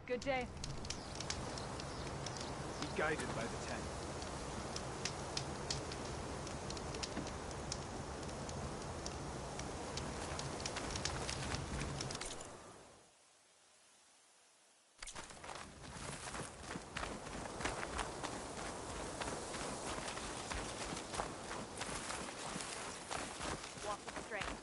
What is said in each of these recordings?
Good day. Be guided by the tent. Walk with strength.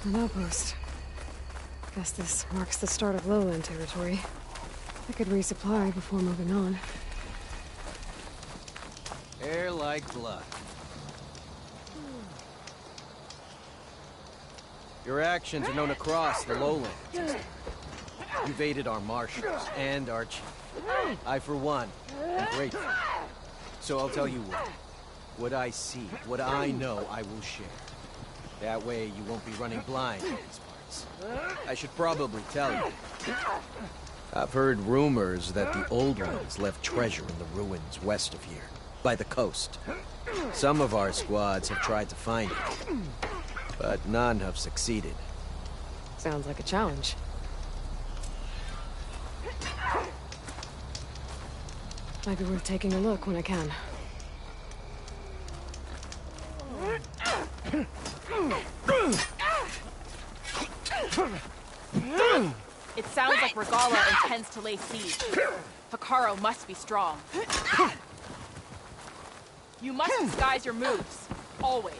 An outpost. Guess this marks the start of lowland territory. I could resupply before moving on. Air like blood. Your actions are known across the lowland. You've aided our marshals and our chief. I, for one, am grateful. So I'll tell you what. What I see, what I know, I will share. That way you won't be running blind in these parts. I should probably tell you. I've heard rumors that the Old Ones left treasure in the ruins west of here, by the coast. Some of our squads have tried to find it, but none have succeeded. Sounds like a challenge. Might be worth taking a look when I can. It sounds like Regalla intends to lay siege. Hekarro must be strong. You must disguise your moves. Always.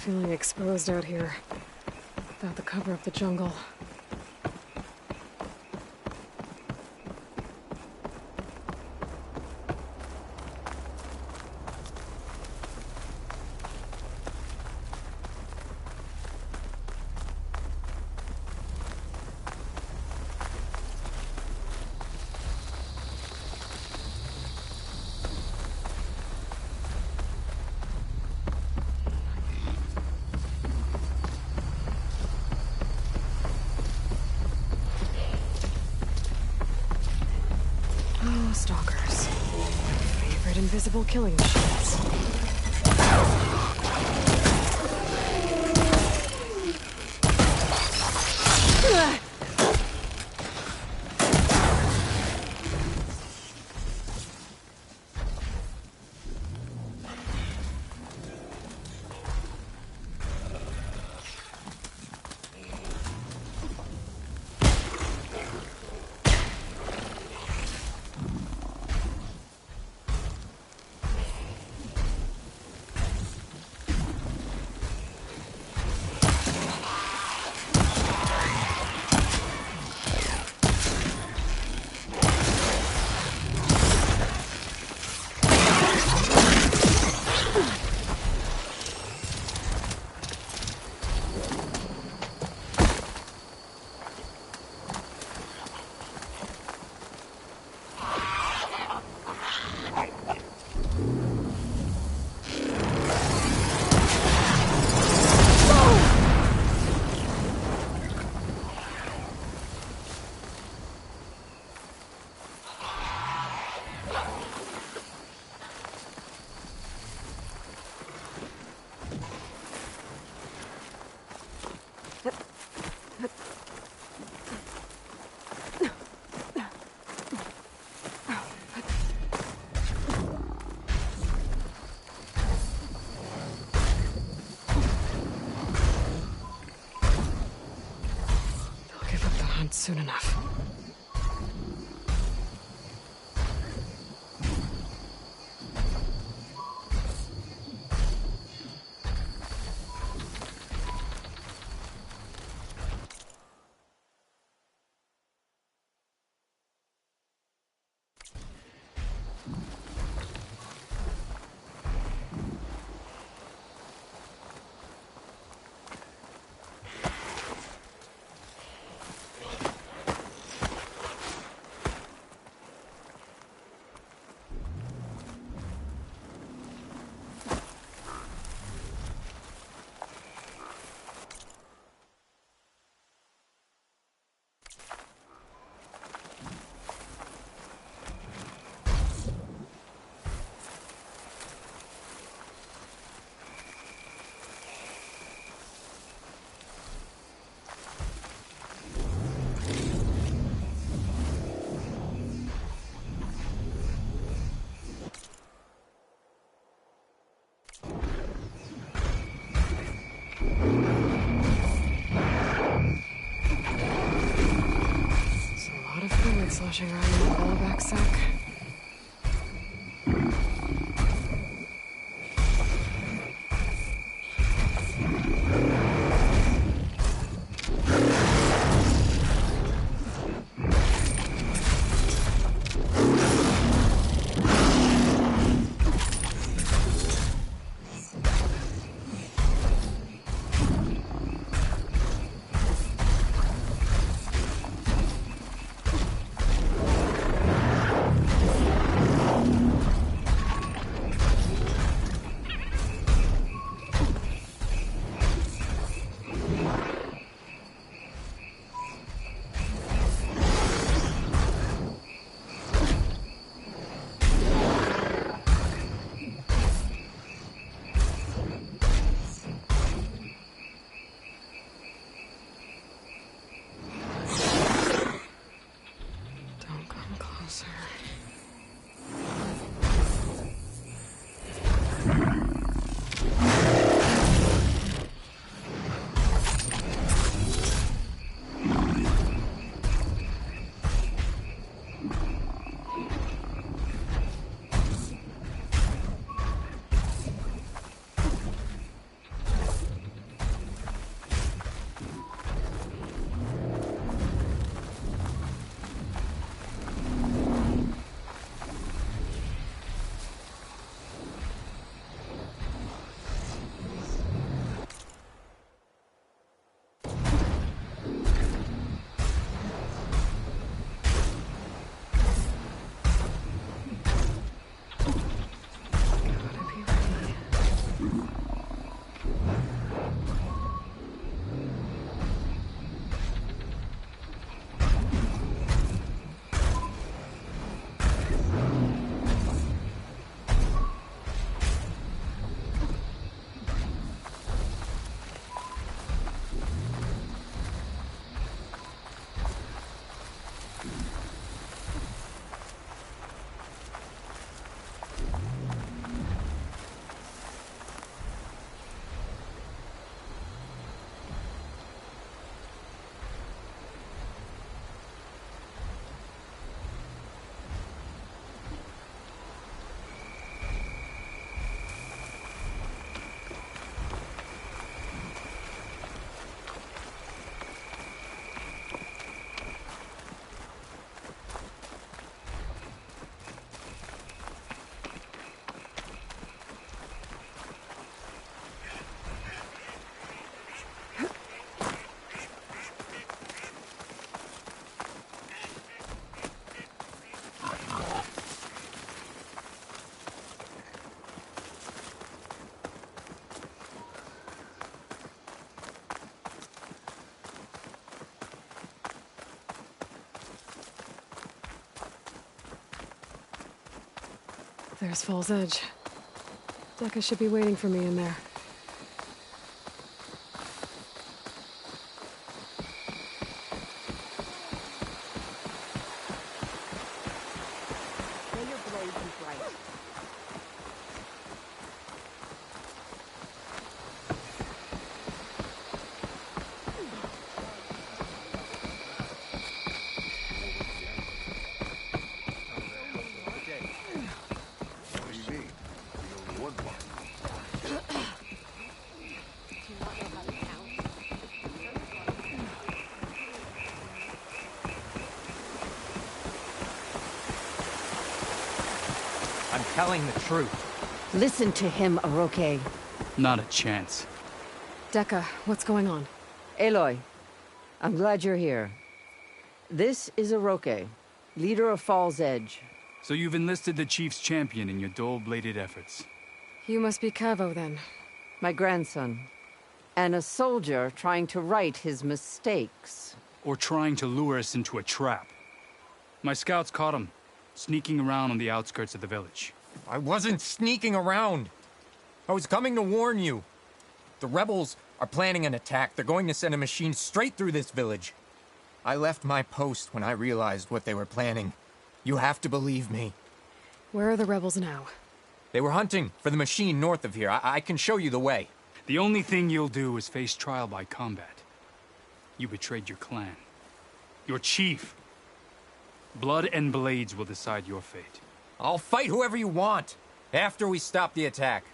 feeling exposed out here, without the cover of the jungle. Oh, stalkers. My favorite invisible killing machines. They'll give up the hunt soon enough. Sloshing around in that bellowback sack. There's Fall's Edge. Dekka should be waiting for me in there. May your blade be bright. I'm telling the truth. Listen to him, Aroke. Not a chance. Dekka, what's going on? Aloy, I'm glad you're here. This is Aroke, leader of Fall's Edge. So you've enlisted the Chief's champion in your dull-bladed efforts. You must be Cavo, then. My grandson. And a soldier trying to right his mistakes. Or trying to lure us into a trap. My scouts caught him, sneaking around on the outskirts of the village. I wasn't sneaking around. I was coming to warn you. The rebels are planning an attack. They're going to send a machine straight through this village. I left my post when I realized what they were planning. You have to believe me. Where are the rebels now? They were hunting for the machine north of here. I can show you the way. The only thing you'll do is face trial by combat. You betrayed your clan. Your chief. Blood and blades will decide your fate. I'll fight whoever you want, after we stop the attack.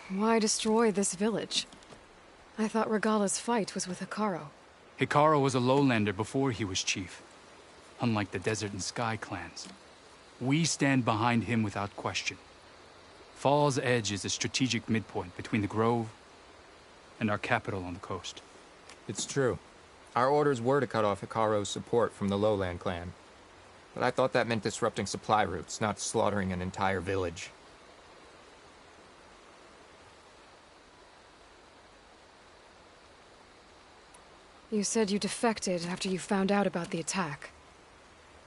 Why destroy this village? I thought Regala's fight was with Hekarro. Hekarro was a lowlander before he was chief. Unlike the Desert and Sky clans. We stand behind him without question. Fall's Edge is a strategic midpoint between the Grove and our capital on the coast. It's true. Our orders were to cut off Hekarro's support from the Lowland clan. But I thought that meant disrupting supply routes, not slaughtering an entire village. You said you defected after you found out about the attack.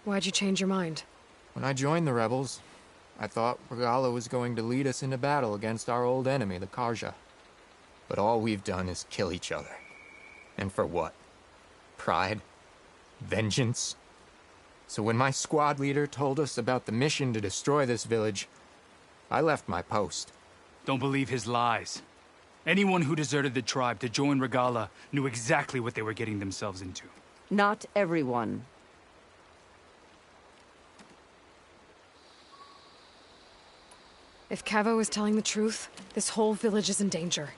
Why'd you change your mind? When I joined the rebels, I thought Regala was going to lead us into battle against our old enemy, the Carja. But all we've done is kill each other. And for what? Pride? Vengeance? So when my squad leader told us about the mission to destroy this village, I left my post. Don't believe his lies. Anyone who deserted the tribe to join Regala knew exactly what they were getting themselves into. Not everyone. If Cavo is telling the truth, this whole village is in danger.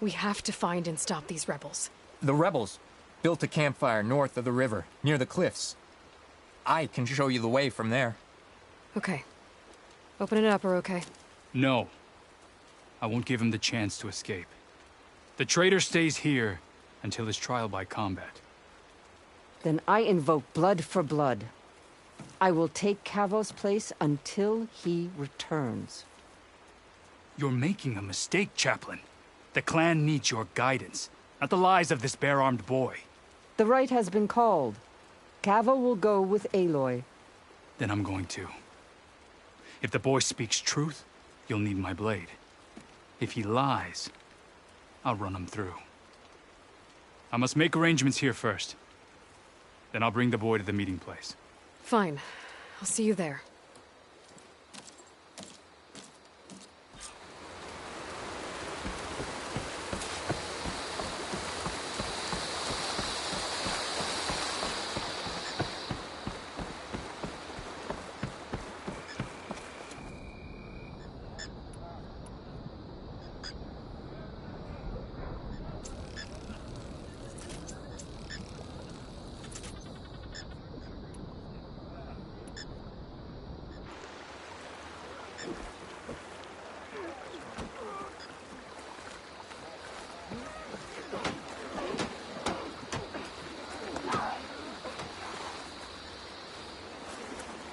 We have to find and stop these rebels. The rebels built a campfire north of the river, near the cliffs. I can show you the way from there. Okay. Open it up, Aroke. No. I won't give him the chance to escape. The traitor stays here until his trial by combat. Then I invoke blood for blood. I will take Cavo's place until he returns. You're making a mistake, Chaplain. The clan needs your guidance, not the lies of this bare-armed boy. The right has been called. Cavo will go with Aloy. Then I'm going to. If the boy speaks truth, you'll need my blade. If he lies, I'll run him through. I must make arrangements here first. Then I'll bring the boy to the meeting place. Fine. I'll see you there.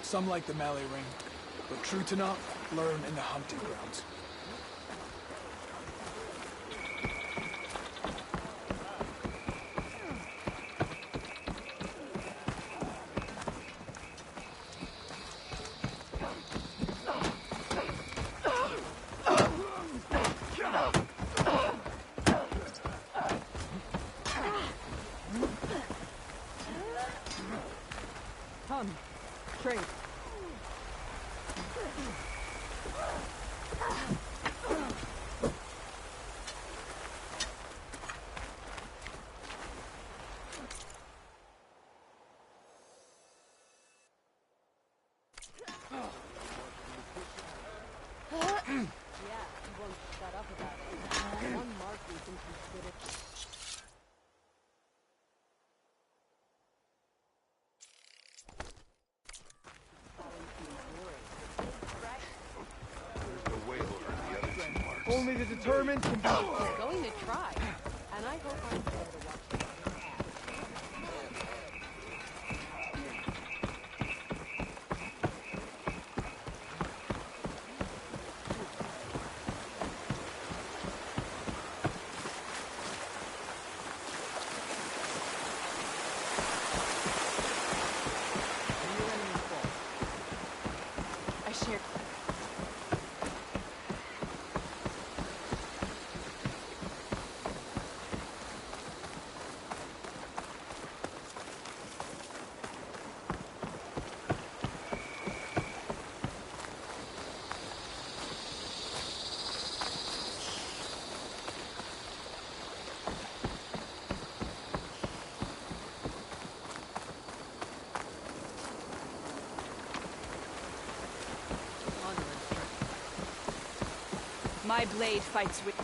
Some like the melee ring, but true to not learn in the hunting grounds. Only the determined can do it. Going to try, and I hope I'm there to watch it. I shared. My blade fights with...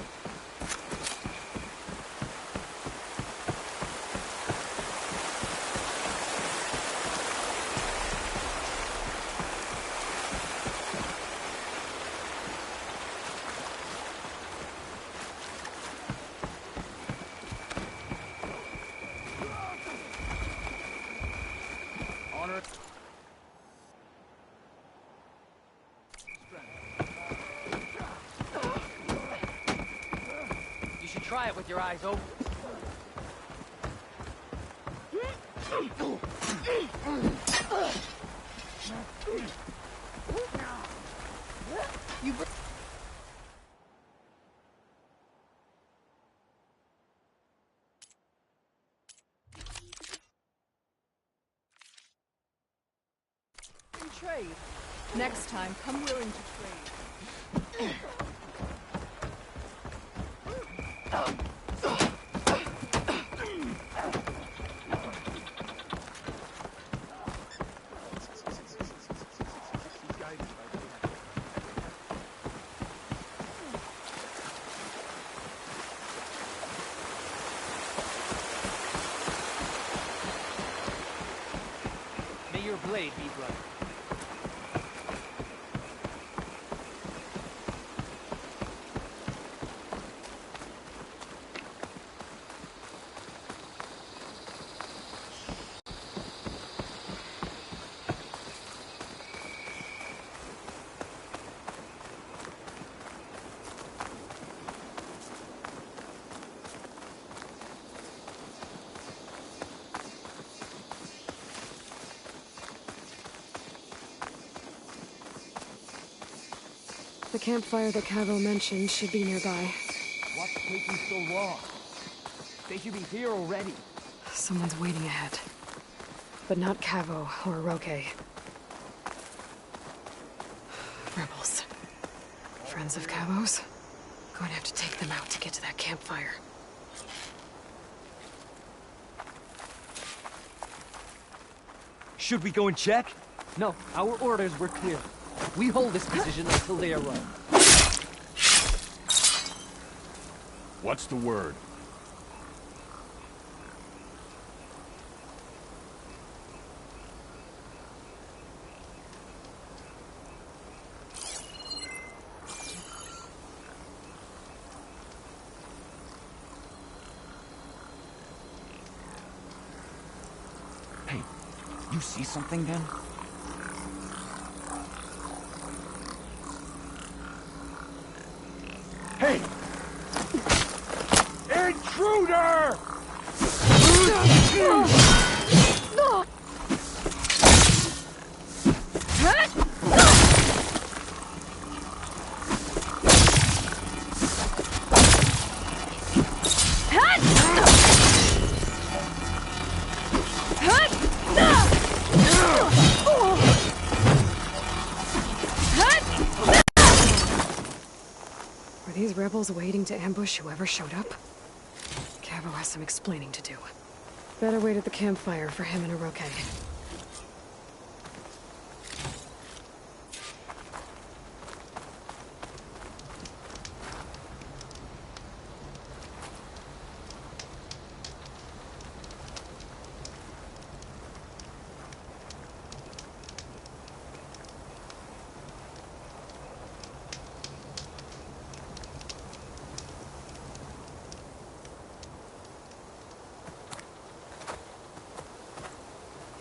Honor. You should try it with your eyes open. Trade. Next time, come willing to trade. May your blade be bright. The campfire that Cavo mentioned should be nearby. What's taking so long? They should be here already. Someone's waiting ahead. But not Cavo or Roque. Rebels. Friends of Cavo's? Going to have to take them out to get to that campfire. Should we go and check? No, our orders were clear. We hold this position until they arrive. What's the word? Hey, you see something then? Hey! Intruder! Were these rebels waiting to ambush whoever showed up? Cavo has some explaining to do. Better wait at the campfire for him and Roque.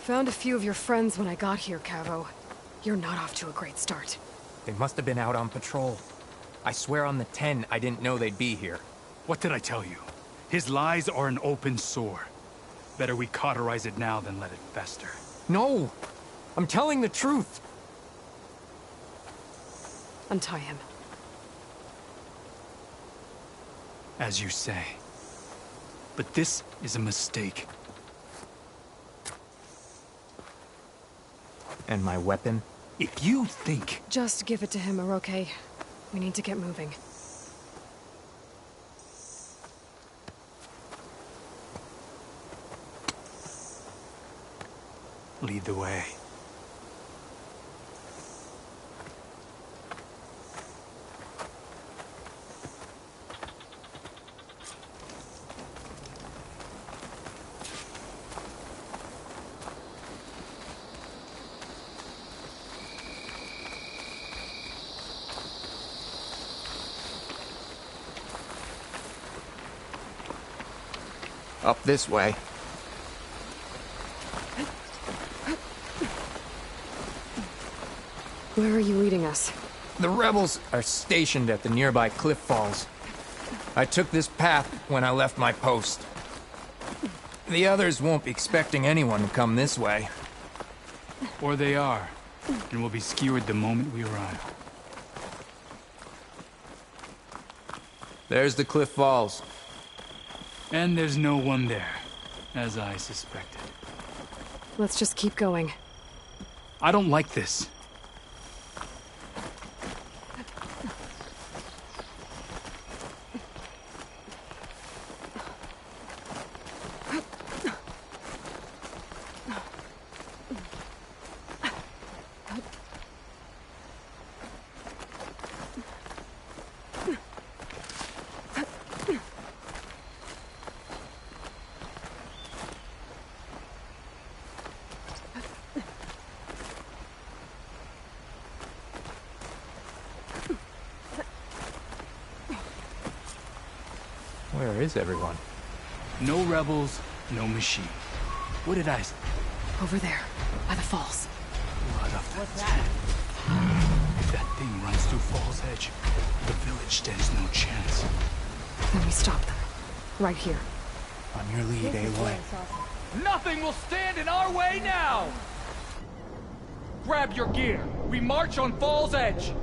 Found a few of your friends when I got here, Cavo. You're not off to a great start. They must have been out on patrol. I swear on the 10, I didn't know they'd be here. What did I tell you? His lies are an open sore. Better we cauterize it now than let it fester. No! I'm telling the truth! Untie him. As you say. But this is a mistake. And my weapon? If you think... Just give it to him, Oroke. We need to get moving. Lead the way. Up this way. Where are you leading us? The rebels are stationed at the nearby cliff falls. I took this path when I left my post. The others won't be expecting anyone to come this way. Or they are, and will be skewered the moment we arrive. There's the cliff falls. And there's no one there, as I suspected. Let's just keep going. I don't like this. Where is everyone? No rebels, no machine. What did I say? Over there, by the falls. Blood of the dead. If that thing runs through Fall's Edge, the village stands no chance. Then we stop them. Right here. On your lead, Aloy. Nothing will stand in our way now! Grab your gear. We march on Fall's Edge.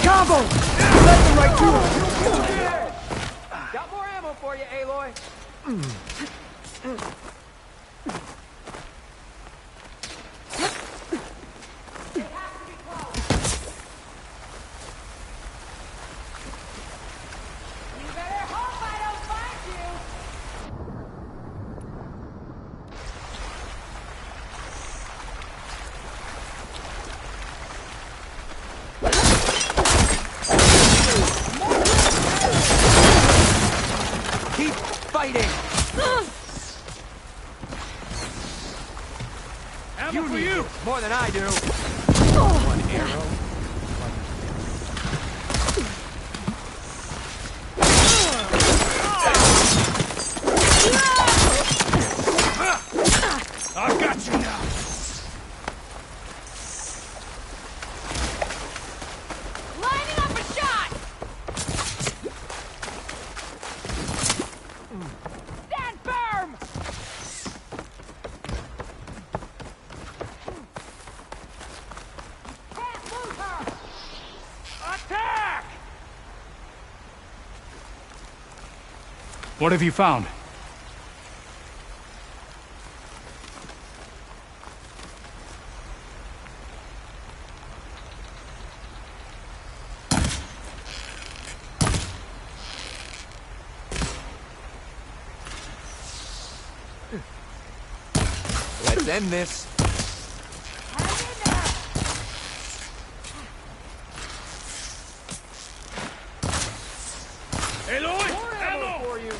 Combo! Led them right to him! Got more ammo for you, Aloy. You for you more than I do. One arrow. I've got you now. Lining up a shot! Stand firm! Can't lose her! Attack! What have you found? Let's end this. Aloy! Ammo for you.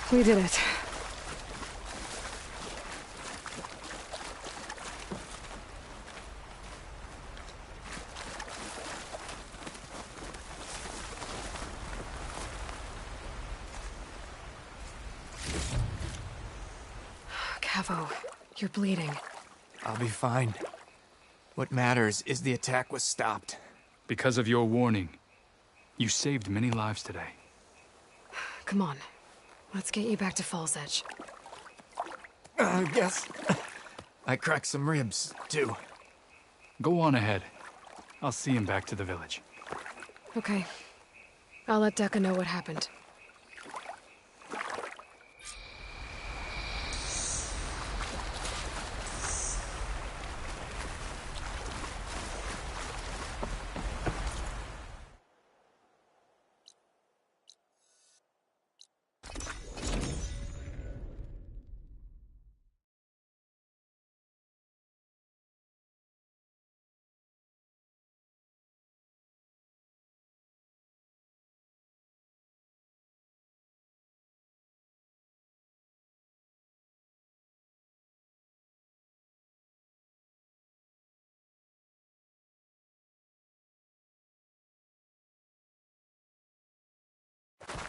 We did it. Cavo, you're bleeding. I'll be fine. What matters is the attack was stopped. Because of your warning, you saved many lives today. Come on. Let's get you back to Falls Edge. I guess I cracked some ribs, too. Go on ahead. I'll see him back to the village. Okay. I'll let Dekka know what happened.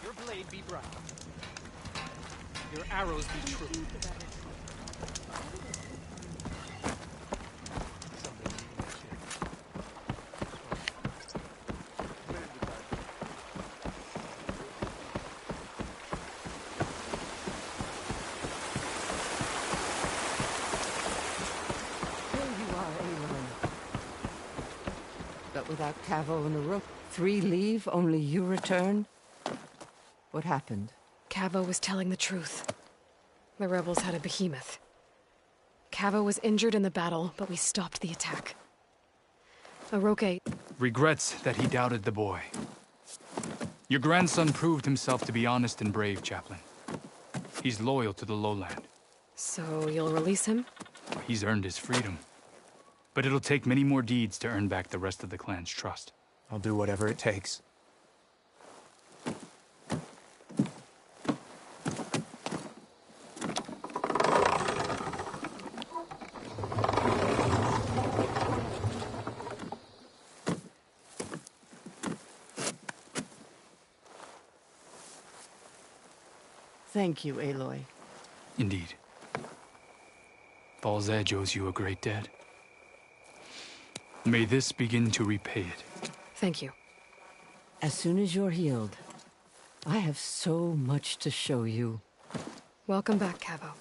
Your blade be bright. Your arrows be true. But without Cavo and the Rook, 3 leave, only you return? What happened? Cavo was telling the truth. The rebels had a behemoth. Cavo was injured in the battle, but we stopped the attack. Oroke... Regrets that he doubted the boy. Your grandson proved himself to be honest and brave, Chaplain. He's loyal to the lowland. So you'll release him? He's earned his freedom. But it'll take many more deeds to earn back the rest of the clan's trust. I'll do whatever it takes. Thank you, Aloy. Indeed. Falls Edge owes you a great debt. May this begin to repay it. Thank you. As soon as you're healed, I have so much to show you. Welcome back, Cavo.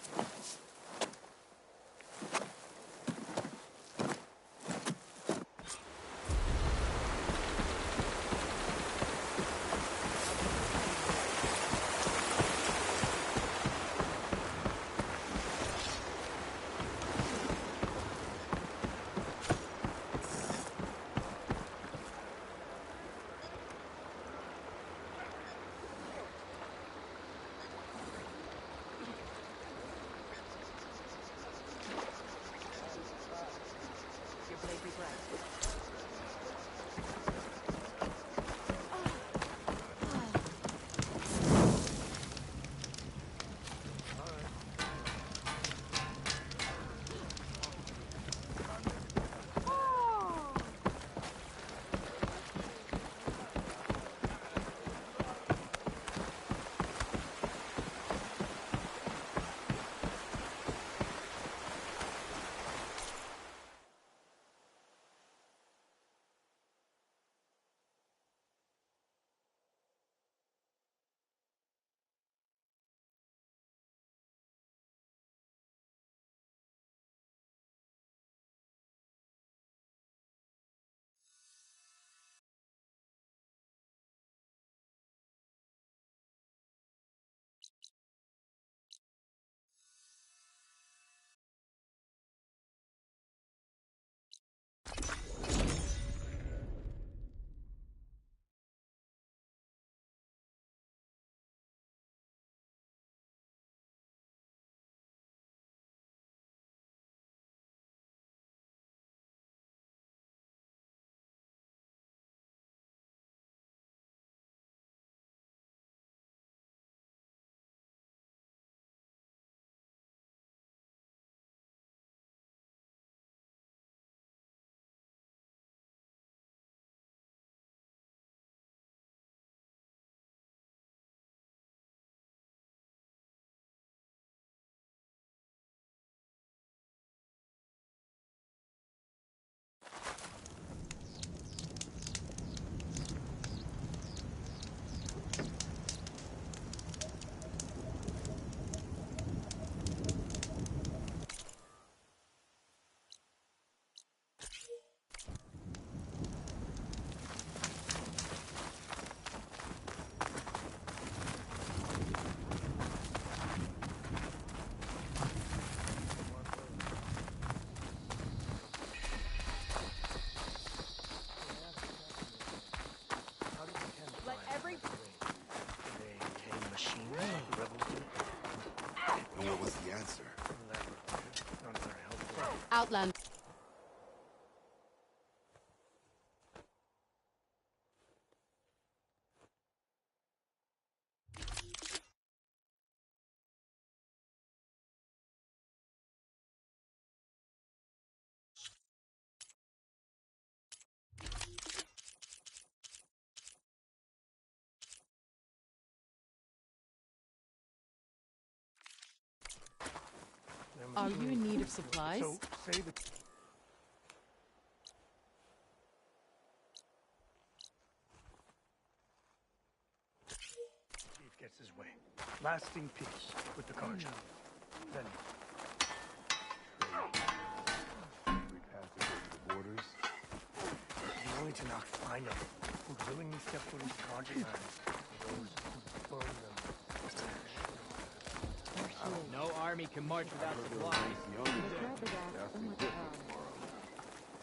Outland. Are you in need of supplies? So, say the... Chief gets his way. Lasting peace with the Carja. Then... We have to go to the borders. The only Tanakh I know who willingly step foot into Carja lands are those who burn them. No army can march without supplies.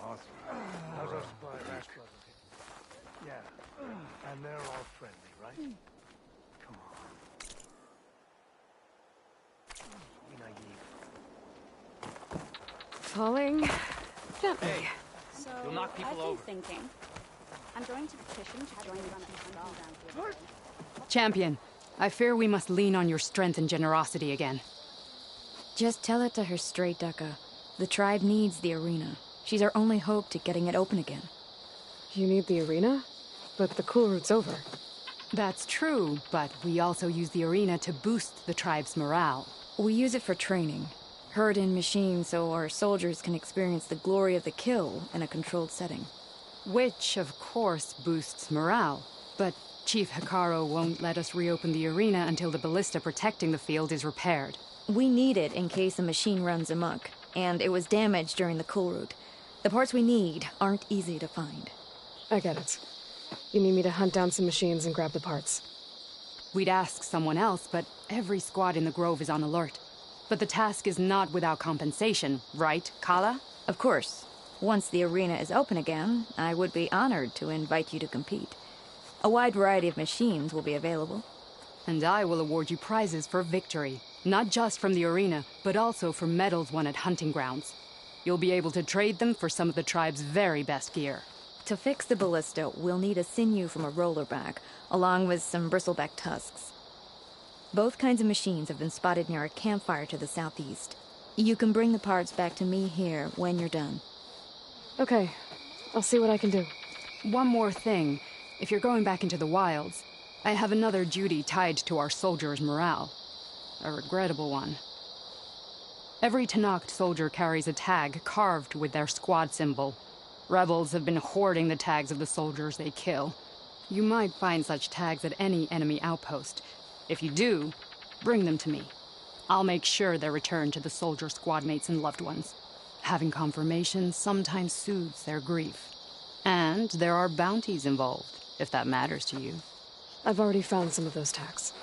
Awesome. How's our supply of Ash Brothers? Yeah. And they're all friendly, right? Come on. Be naive. Falling gently. So, You'll knock people I've been over. thinking. I'm going to petition to join the Hunting Champion, I fear we must lean on your strength and generosity again. Just tell it to her straight, Ducka. The tribe needs the arena. She's our only hope to getting it open again. You need the arena? But the cool route's over. That's true, but we also use the arena to boost the tribe's morale. We use it for training. Herd in machines so our soldiers can experience the glory of the kill in a controlled setting. Which, of course, boosts morale. But Chief Hekarro won't let us reopen the arena until the ballista protecting the field is repaired. We need it in case a machine runs amok, and it was damaged during the cool route. The parts we need aren't easy to find. I get it. You need me to hunt down some machines and grab the parts. We'd ask someone else, but every squad in the Grove is on alert. But the task is not without compensation, right, Kala? Of course. Once the arena is open again, I would be honored to invite you to compete. A wide variety of machines will be available. And I will award you prizes for victory. Not just from the arena, but also for medals won at hunting grounds. You'll be able to trade them for some of the tribe's very best gear. To fix the ballista, we'll need a sinew from a rollerback, along with some bristleback tusks. Both kinds of machines have been spotted near a campfire to the southeast. You can bring the parts back to me here when you're done. Okay, I'll see what I can do. One more thing. If you're going back into the wilds, I have another duty tied to our soldiers' morale. A regrettable one. Every Tenakth soldier carries a tag carved with their squad symbol. Rebels have been hoarding the tags of the soldiers they kill. You might find such tags at any enemy outpost. If you do, bring them to me. I'll make sure they're returned to the soldier squad mates and loved ones. Having confirmation sometimes soothes their grief. And there are bounties involved, if that matters to you. I've already found some of those tags.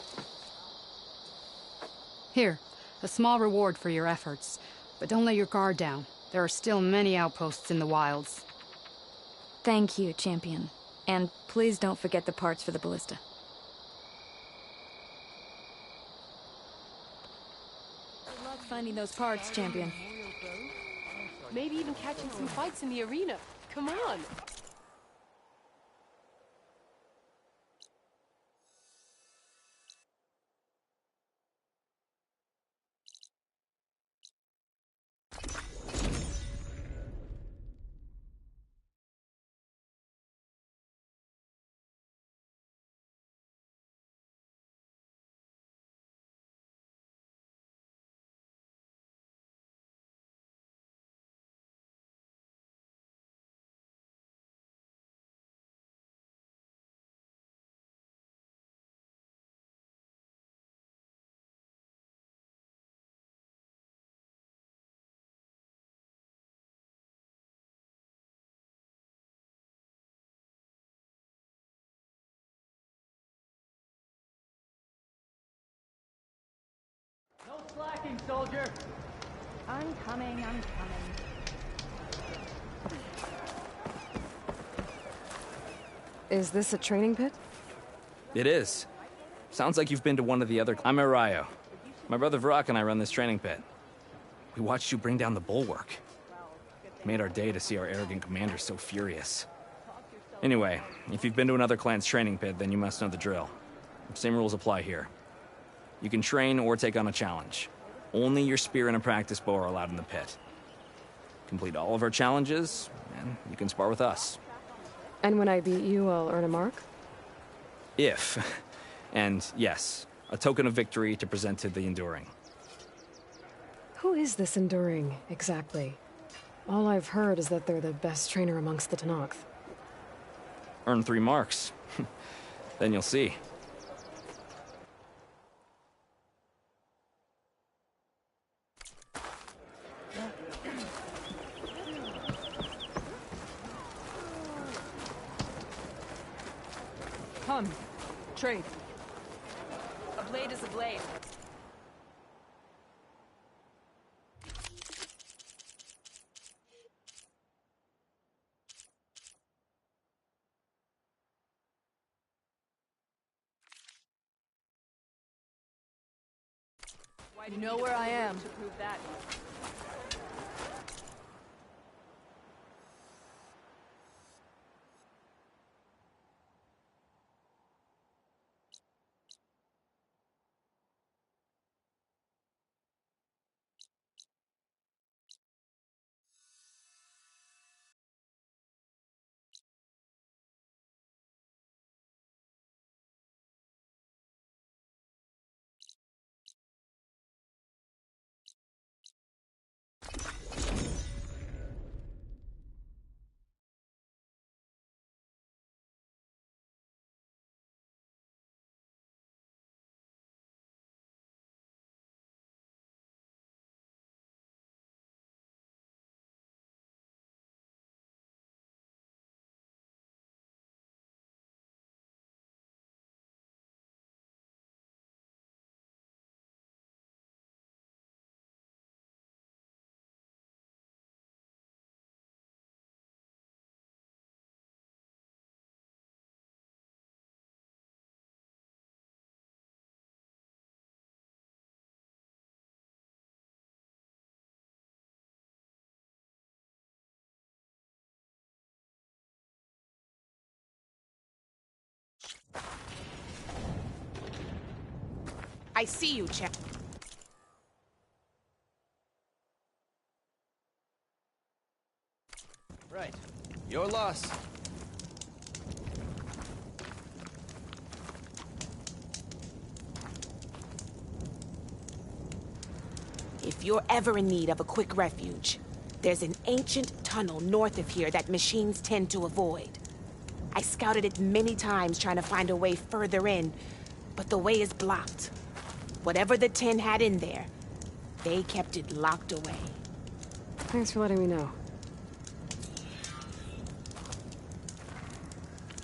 Here, a small reward for your efforts. But don't let your guard down. There are still many outposts in the wilds. Thank you, Champion. And please don't forget the parts for the ballista. Good luck finding those parts, Champion. Maybe even catching some fights in the arena. Come on! No slacking, soldier! I'm coming. Is this a training pit? It is. Sounds like you've been to one of the other... I'm Arayo. My brother Varrock and I run this training pit. We watched you bring down the bulwark. Made our day to see our arrogant commander so furious. Anyway, if you've been to another clan's training pit, then you must know the drill. Same rules apply here. You can train or take on a challenge. Only your spear and a practice bow are allowed in the pit. Complete all of our challenges, and you can spar with us. And when I beat you, I'll earn a mark? If. And yes, a token of victory to present to the Enduring. Who is this Enduring, exactly? All I've heard is that they're the best trainer amongst the Tenakth. Earn 3 marks. Then you'll see. Come. Trade. A blade is a blade. You know where I am. To prove that. I see you, champ. Right. Your loss. If you're ever in need of a quick refuge, there's an ancient tunnel north of here that machines tend to avoid. I scouted it many times trying to find a way further in, but the way is blocked. Whatever the Ten had in there, they kept it locked away. Thanks for letting me know.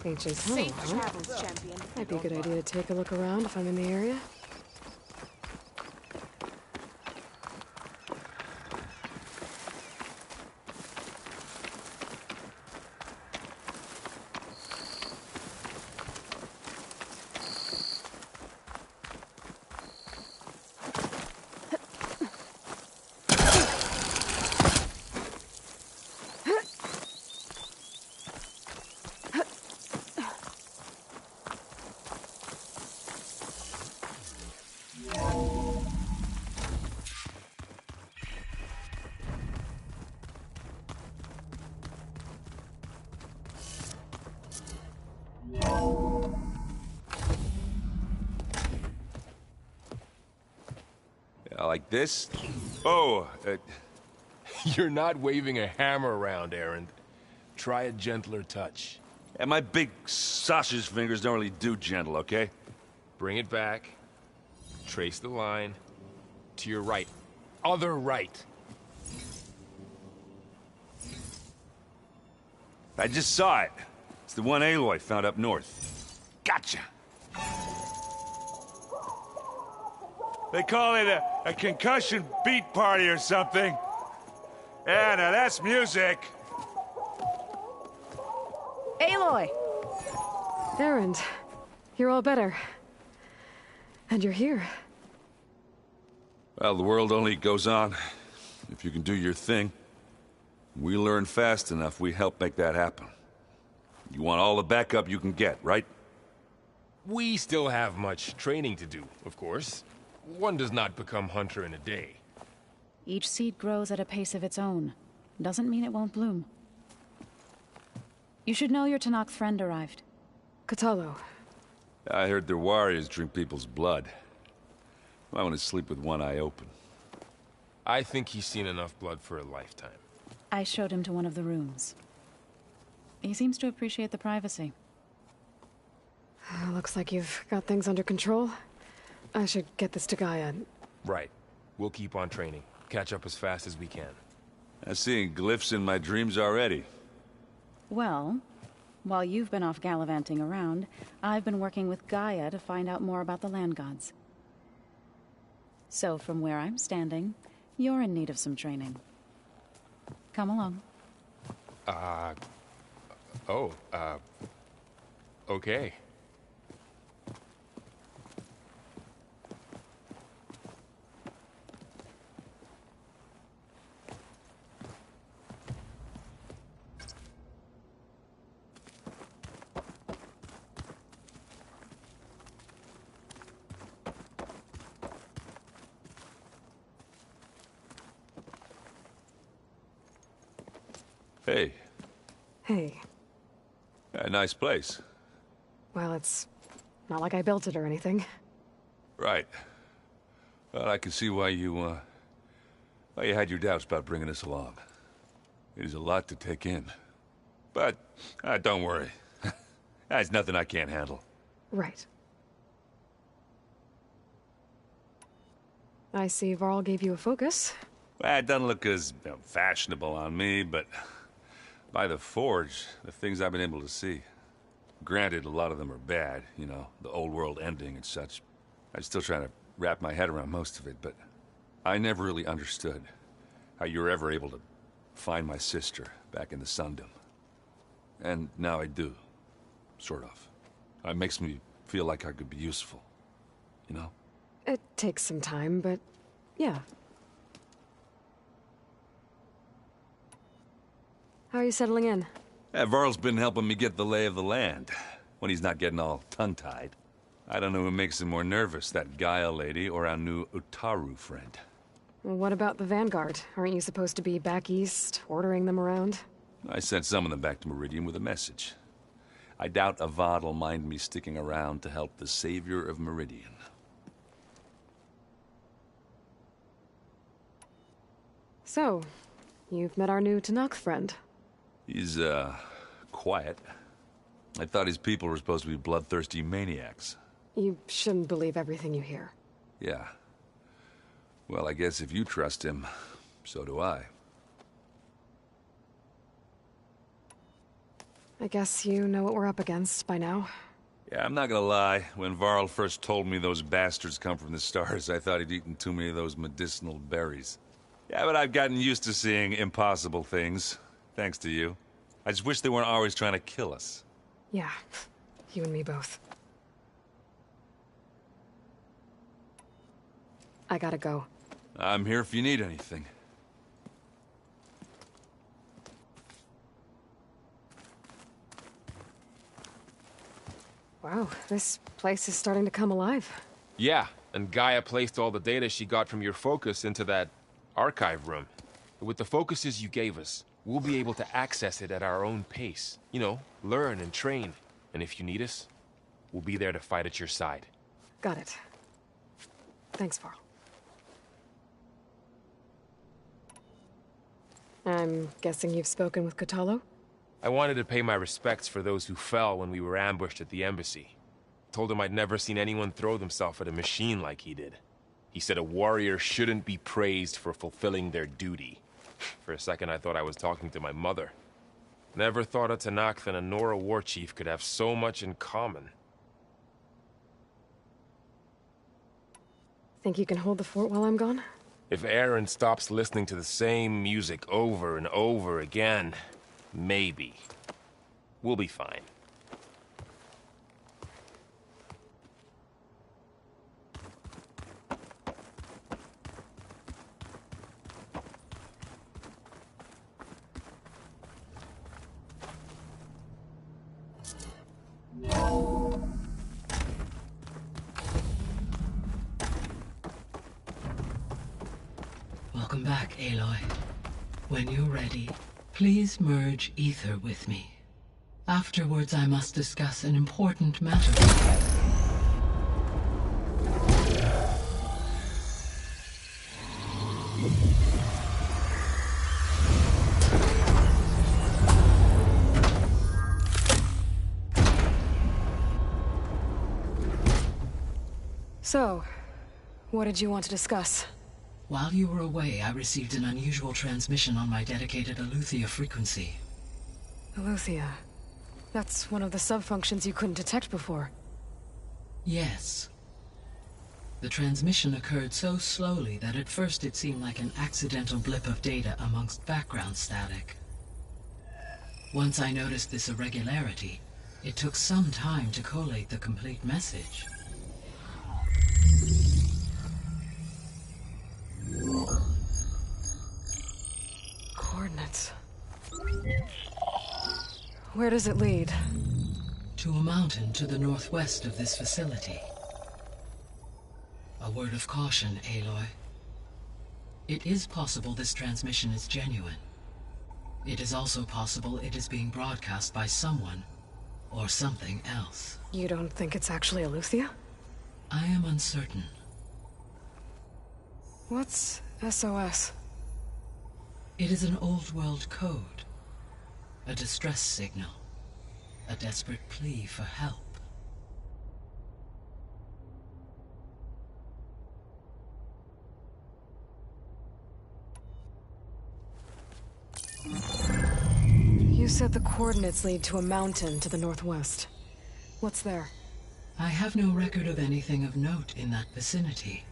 Ancient tunnel, Safe huh? travels, champion. Might be a good idea to take a look around if I'm in the area. Like this? Oh, You're not waving a hammer around, Erend. Try a gentler touch. and my big sausage fingers don't really do gentle, okay? Bring it back. Trace the line. To your right. Other right. I just saw it. It's the one Aloy found up north. Gotcha! They call it a concussion beat party or something. Yeah, now that's music. Aloy! Erend, you're all better. And you're here. Well, the world only goes on if you can do your thing. We learn fast enough, we help make that happen. You want all the backup you can get, right? We still have much training to do, of course. One does not become hunter in a day. Each seed grows at a pace of its own. Doesn't mean it won't bloom. You should know your Tenakth friend arrived. Kotallo. I heard their warriors drink people's blood. I want to sleep with one eye open. I think he's seen enough blood for a lifetime. I showed him to one of the rooms. He seems to appreciate the privacy. Looks like you've got things under control. I should get this to Gaia. Right. We'll keep on training. Catch up as fast as we can. I'm seeing glyphs in my dreams already. Well, while you've been off gallivanting around, I've been working with Gaia to find out more about the land gods. So from where I'm standing, you're in need of some training. Come along. Okay. Hey. Hey. A nice place. Well, it's not like I built it or anything. Right. Well, I can see why you had your doubts about bringing us along. It is a lot to take in. But, don't worry. There's nothing I can't handle. Right. I see Varl gave you a focus. Well, it doesn't look as fashionable on me, but by the Forge, the things I've been able to see. Granted, a lot of them are bad, you know, the old world ending and such. I'm still trying to wrap my head around most of it, but I never really understood how you were ever able to find my sister back in the Sundom. And now I do. Sort of. It makes me feel like I could be useful. You know? It takes some time, but yeah. How are you settling in? Varl's been helping me get the lay of the land, when he's not getting all tongue-tied. I don't know who makes him more nervous, that Gaia lady or our new Utaru friend. Well, what about the Vanguard? Aren't you supposed to be back east, ordering them around? I sent some of them back to Meridian with a message. I doubt Avad will mind me sticking around to help the savior of Meridian. So, you've met our new Tenakth friend. He's, quiet. I thought his people were supposed to be bloodthirsty maniacs. You shouldn't believe everything you hear. Yeah. Well, I guess if you trust him, so do I. I guess you know what we're up against by now. Yeah, I'm not gonna lie. When Varl first told me those bastards come from the stars, I thought he'd eaten too many of those medicinal berries. Yeah, but I've gotten used to seeing impossible things. Thanks to you. I just wish they weren't always trying to kill us. Yeah, you and me both. I gotta go. I'm here if you need anything. Wow, this place is starting to come alive. Yeah, and Gaia placed all the data she got from your focus into that archive room. With the focuses you gave us, we'll be able to access it at our own pace. You know, learn and train. And if you need us, we'll be there to fight at your side. Got it. Thanks, Varl. I'm guessing you've spoken with Kotallo? I wanted to pay my respects for those who fell when we were ambushed at the embassy. Told him I'd never seen anyone throw themselves at a machine like he did. He said a warrior shouldn't be praised for fulfilling their duty. For a second, I thought I was talking to my mother. Never thought a Tenakth and a Nora war chief could have so much in common. Think you can hold the fort while I'm gone? If Aaron stops listening to the same music over and over again, maybe. We'll be fine. back, Aloy. When you're ready, please merge ether with me. Afterwards, I must discuss an important matter. So, what did you want to discuss? While you were away, I received an unusual transmission on my dedicated Eleuthia frequency. Eleuthia. That's one of the sub-functions you couldn't detect before. Yes. The transmission occurred so slowly that at first it seemed like an accidental blip of data amongst background static. Once I noticed this irregularity, it took some time to collate the complete message. Coordinates. Where does it lead? To a mountain to the northwest of this facility. A word of caution, Aloy. It is possible this transmission is genuine. It is also possible it is being broadcast by someone or something else. You don't think it's actually Eleuthia? I am uncertain. What's SOS? It is an old world code. A distress signal. A desperate plea for help. You said the coordinates lead to a mountain to the northwest. What's there? I have no record of anything of note in that vicinity.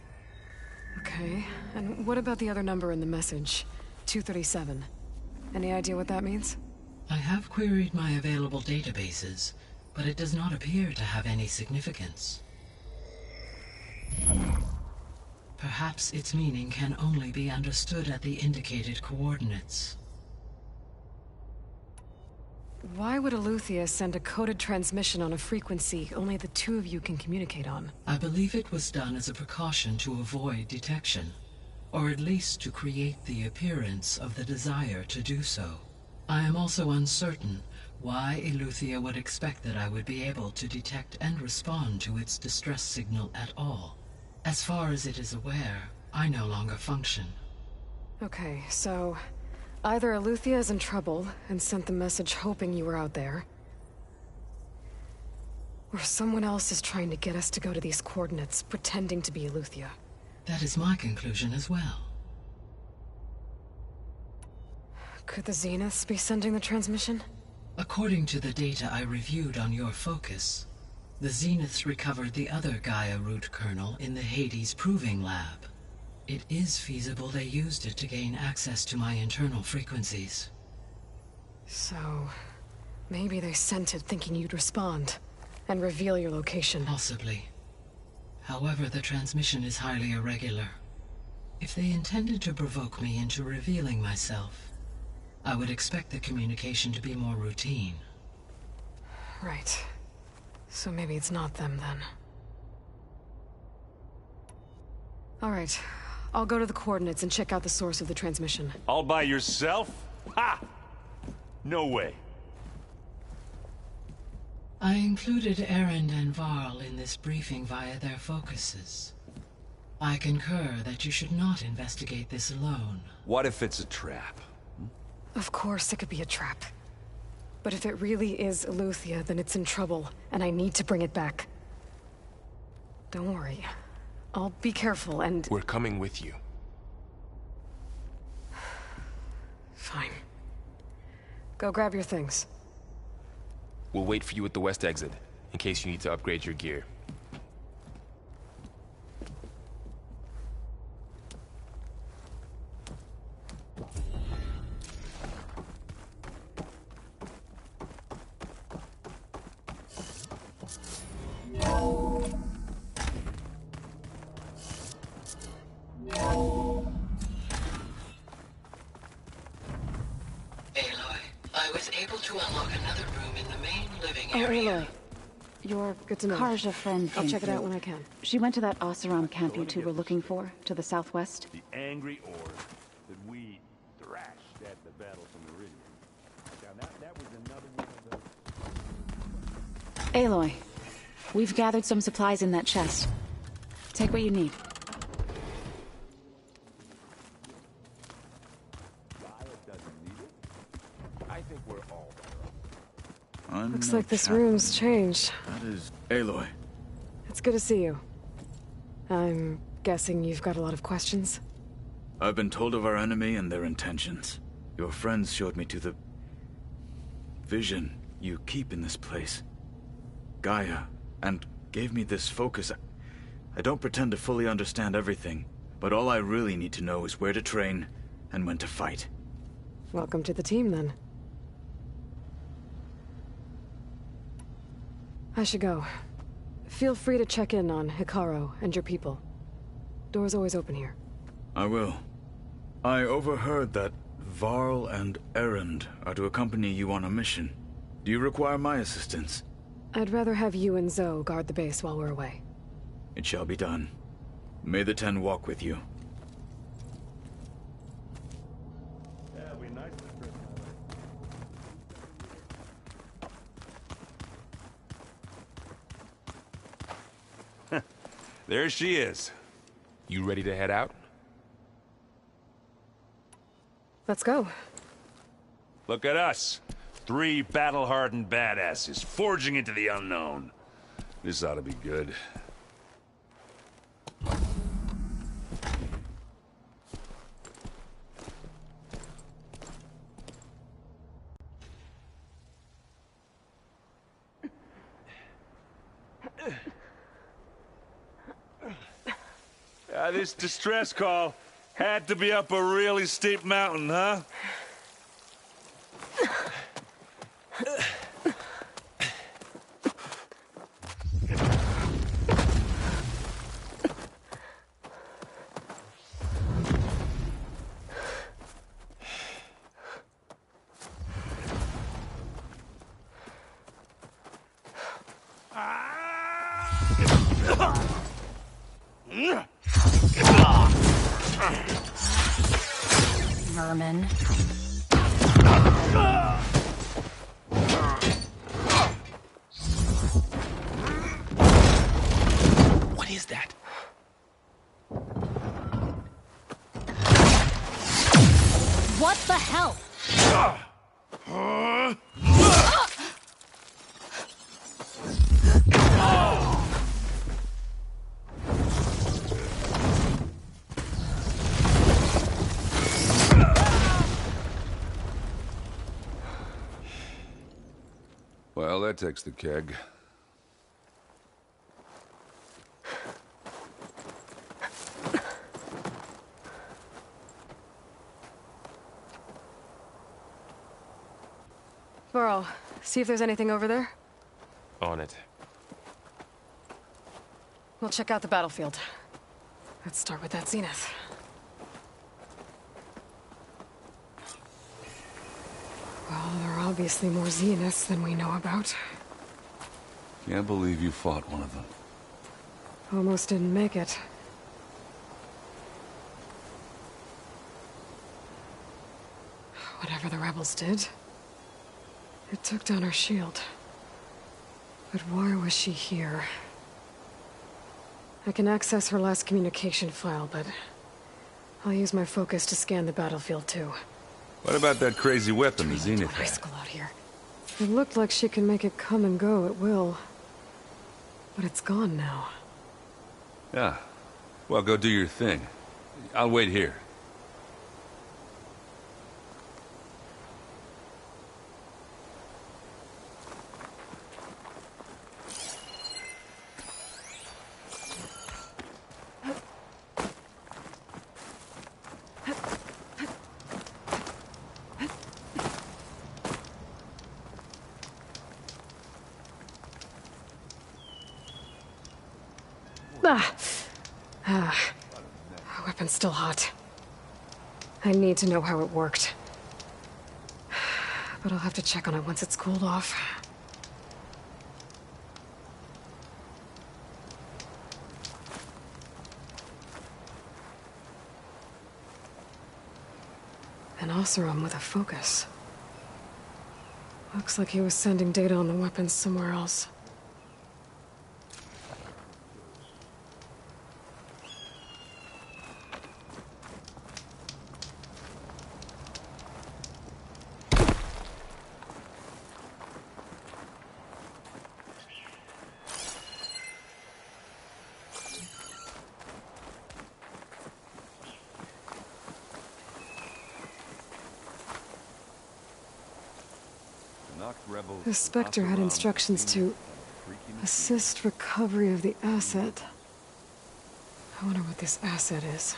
Okay, and what about the other number in the message? 237. Any idea what that means? I have queried my available databases, but it does not appear to have any significance. Perhaps its meaning can only be understood at the indicated coordinates. Why would Eleuthia send a coded transmission on a frequency only the two of you can communicate on? I believe it was done as a precaution to avoid detection, or at least to create the appearance of the desire to do so. I am also uncertain why Eleuthia would expect that I would be able to detect and respond to its distress signal at all. As far as it is aware, I no longer function. Okay, so either Eleuthia is in trouble and sent the message hoping you were out there, or someone else is trying to get us to go to these coordinates, pretending to be Eleuthia. That is my conclusion as well. Could the Zeniths be sending the transmission? According to the data I reviewed on your focus, the Zeniths recovered the other Gaia root kernel in the Hades Proving Lab. It is feasible they used it to gain access to my internal frequencies. So, maybe they sent it thinking you'd respond, and reveal your location. Possibly. However, the transmission is highly irregular. If they intended to provoke me into revealing myself, I would expect the communication to be more routine. Right. So maybe it's not them, then. All right. I'll go to the coordinates and check out the source of the transmission. All by yourself? Ha! No way. I included Erend and Varl in this briefing via their focuses. I concur that you should not investigate this alone. What if it's a trap? Of course it could be a trap. But if it really is Eleuthia, then it's in trouble, and I need to bring it back. Don't worry. I'll be careful and... We're coming with you. Fine. Go grab your things. We'll wait for you at the west exit, in case you need to upgrade your gear. Good to know. Karja friend I'll came check it through. out when I can. She went to that Oseram camp you two were looking for, to the southwest. The Angry Orb. battle for Meridian. Now that was another one of those... Aloy, we've gathered some supplies in that chest. Take what you need. I think we're all Looks like this room's changed. That is Aloy. It's good to see you. I'm guessing you've got a lot of questions? I've been told of our enemy and their intentions. Your friends showed me to the vision you keep in this place. Gaia, and gave me this focus. I don't pretend to fully understand everything, but all I really need to know is where to train and when to fight. Welcome to the team, then. I should go. Feel free to check in on Hikaru and your people. Door's always open here. I will. I overheard that Varl and Erend are to accompany you on a mission. Do you require my assistance? I'd rather have you and Zoe guard the base while we're away. It shall be done. May the Ten walk with you. There she is. You ready to head out? Let's go. Look at us. 3 battle-hardened badasses forging into the unknown. This ought to be good. This distress call had to be up a really steep mountain, huh? Vermin. What is that? What the hell? Well, that takes the keg. Varl, see if there's anything over there. On it. We'll check out the battlefield. Let's start with that zenith. Well, there are obviously more zeniths than we know about. Can't believe you fought one of them. Almost didn't make it. Whatever the rebels did, it took down her shield. But why was she here? I can access her last communication file, but I'll use my focus to scan the battlefield too. What about that crazy weapon the Zenith High had? school out here. It looked like she can make it come and go at will. But it's gone now. Yeah. Well, go do your thing. I'll wait here. Weapon's still hot. I need to know how it worked. But I'll have to check on it once it's cooled off. And Oseram with a focus. Looks like he was sending data on the weapons somewhere else. The Spectre had instructions to assist recovery of the asset. I wonder what this asset is.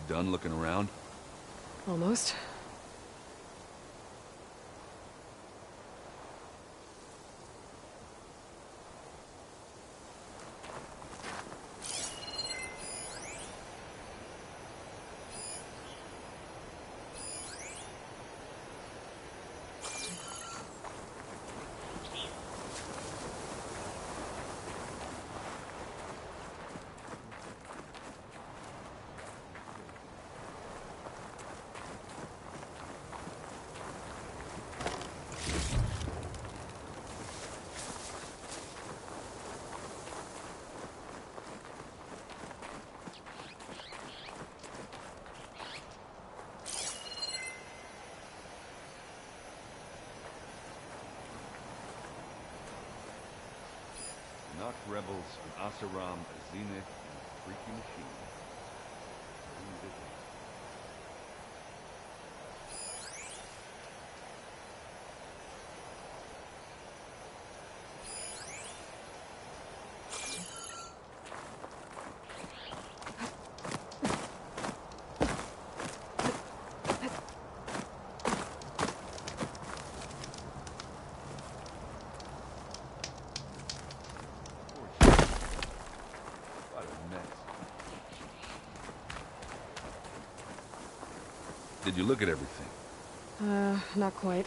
Done looking around? Almost. Knock rebels, an Oseram, a Zenith, and a freaky machine. Did you look at everything? Not quite.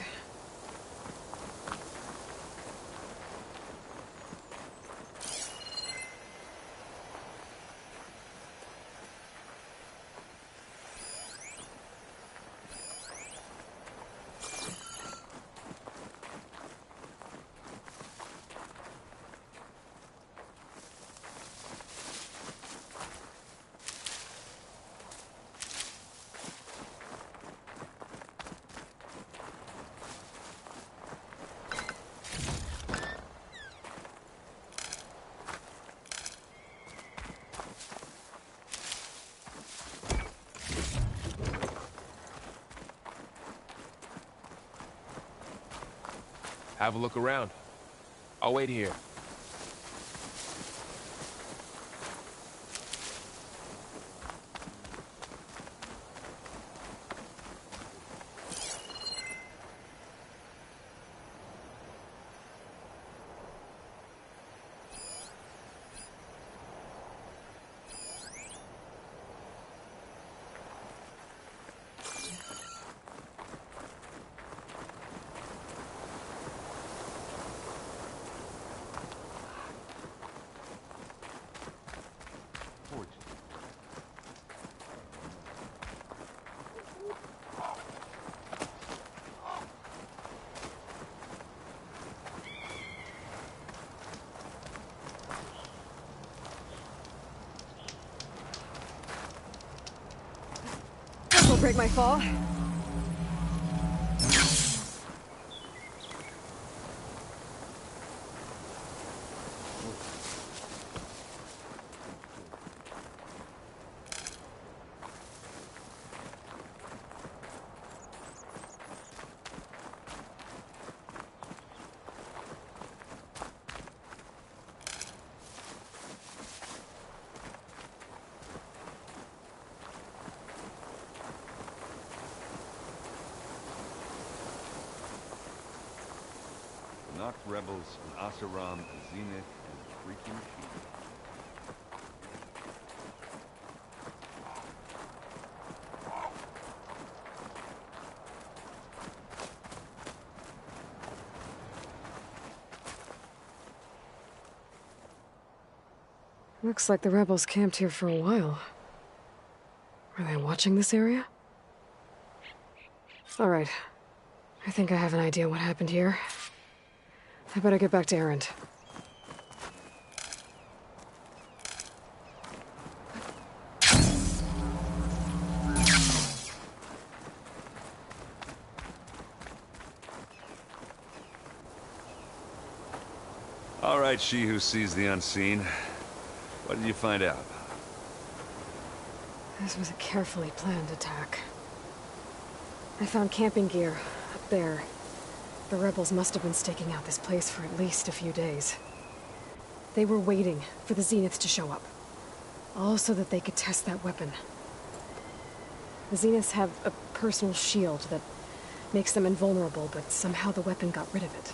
Have a look around. I'll wait here. Will break my fall. Noct rebels, an Oseram, a Zenith, and a freaking Shield. Looks like the rebels camped here for a while. Are they watching this area? Alright. I think I have an idea what happened here. I better get back to Erend. All right, she who sees the unseen. What did you find out? This was a carefully planned attack. I found camping gear up there. The rebels must have been staking out this place for at least a few days. They were waiting for the Zeniths to show up. All so that they could test that weapon. The Zeniths have a personal shield that makes them invulnerable, but somehow the weapon got rid of it.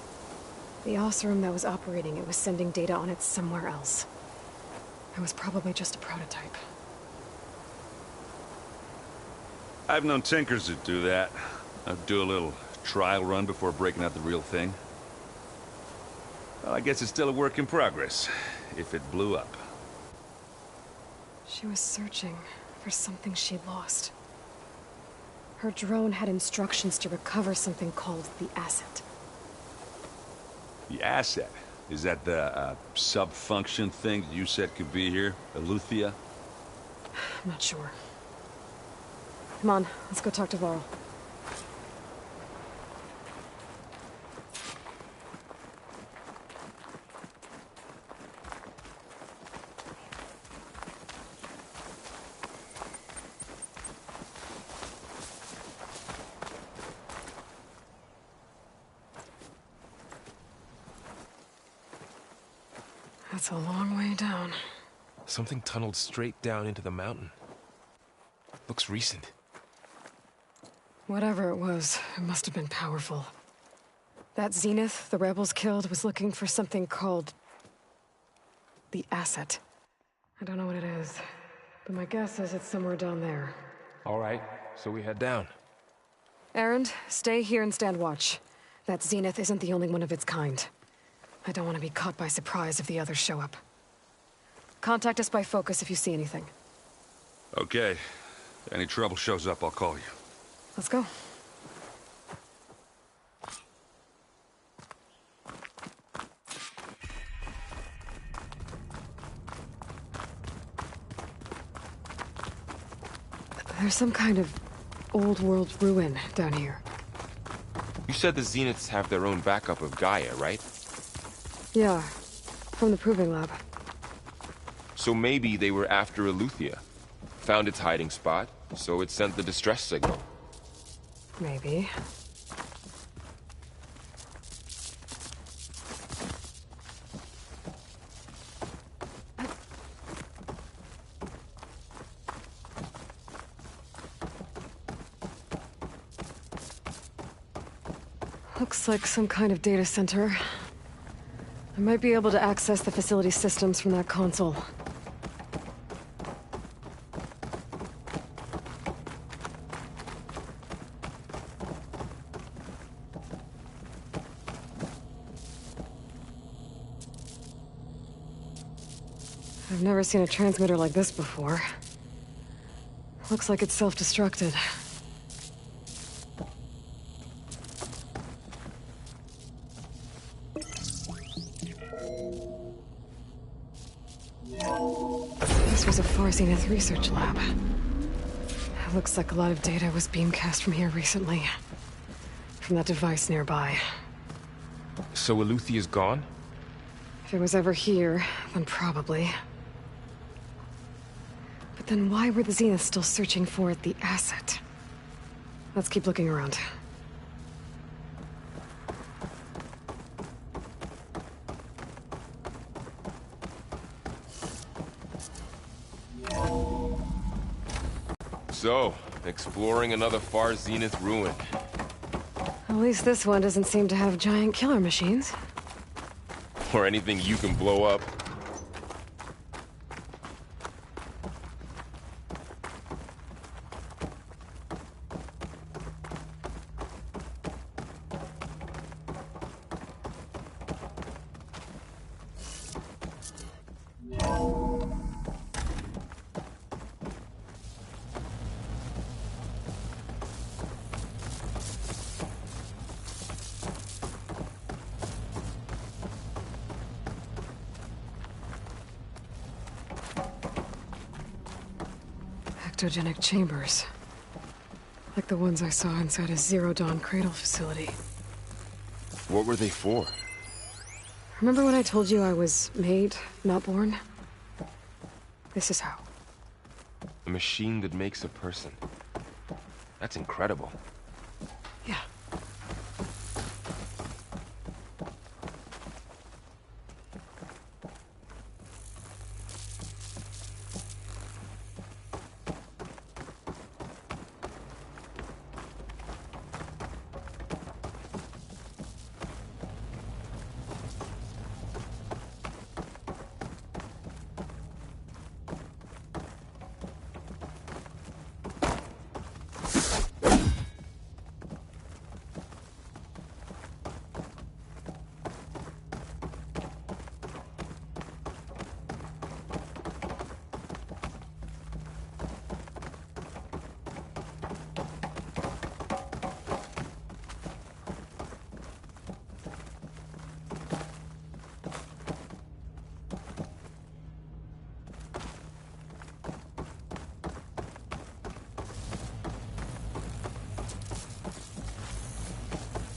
The Oseram that was operating it was sending data on it somewhere else. It was probably just a prototype. I've known tinkers that do that. I'd do a little trial run before breaking out the real thing. Well, I guess it's still a work in progress, if it blew up. She was searching for something she'd lost. Her drone had instructions to recover something called the Asset. The Asset? Is that the sub-function thing that you said could be here? Eleuthia? I'm not sure. Come on, let's go talk to Varl. That's a long way down. Something tunneled straight down into the mountain. Looks recent. Whatever it was, it must have been powerful. That Zenith the rebels killed was looking for something called the Asset. I don't know what it is, but my guess is it's somewhere down there. All right, so we head down. Erend, stay here and stand watch. That Zenith isn't the only one of its kind. I don't want to be caught by surprise if the others show up. Contact us by focus if you see anything. Okay. If any trouble shows up, I'll call you. Let's go. There's some kind of old-world ruin down here. You said the Zeniths have their own backup of Gaia, right? Yeah, from the Proving Lab. So maybe they were after Eleuthia. Found its hiding spot, so it sent the distress signal. Maybe. Looks like some kind of data center. I might be able to access the facility systems from that console. I've never seen a transmitter like this before. Looks like it's self-destructed. This was a Far Zenith research lab. It looks like a lot of data was beamcast from here recently. From that device nearby. So Eleuthia's gone? If it was ever here, then probably. But then why were the Zeniths still searching for the Asset? Let's keep looking around. So, exploring another Far Zenith ruin. At least this one doesn't seem to have giant killer machines. Or anything you can blow up. Ectogenic chambers. Like the ones I saw inside a Zero Dawn cradle facility. What were they for? Remember when I told you I was made, not born? This is how. A machine that makes a person. That's incredible. Yeah.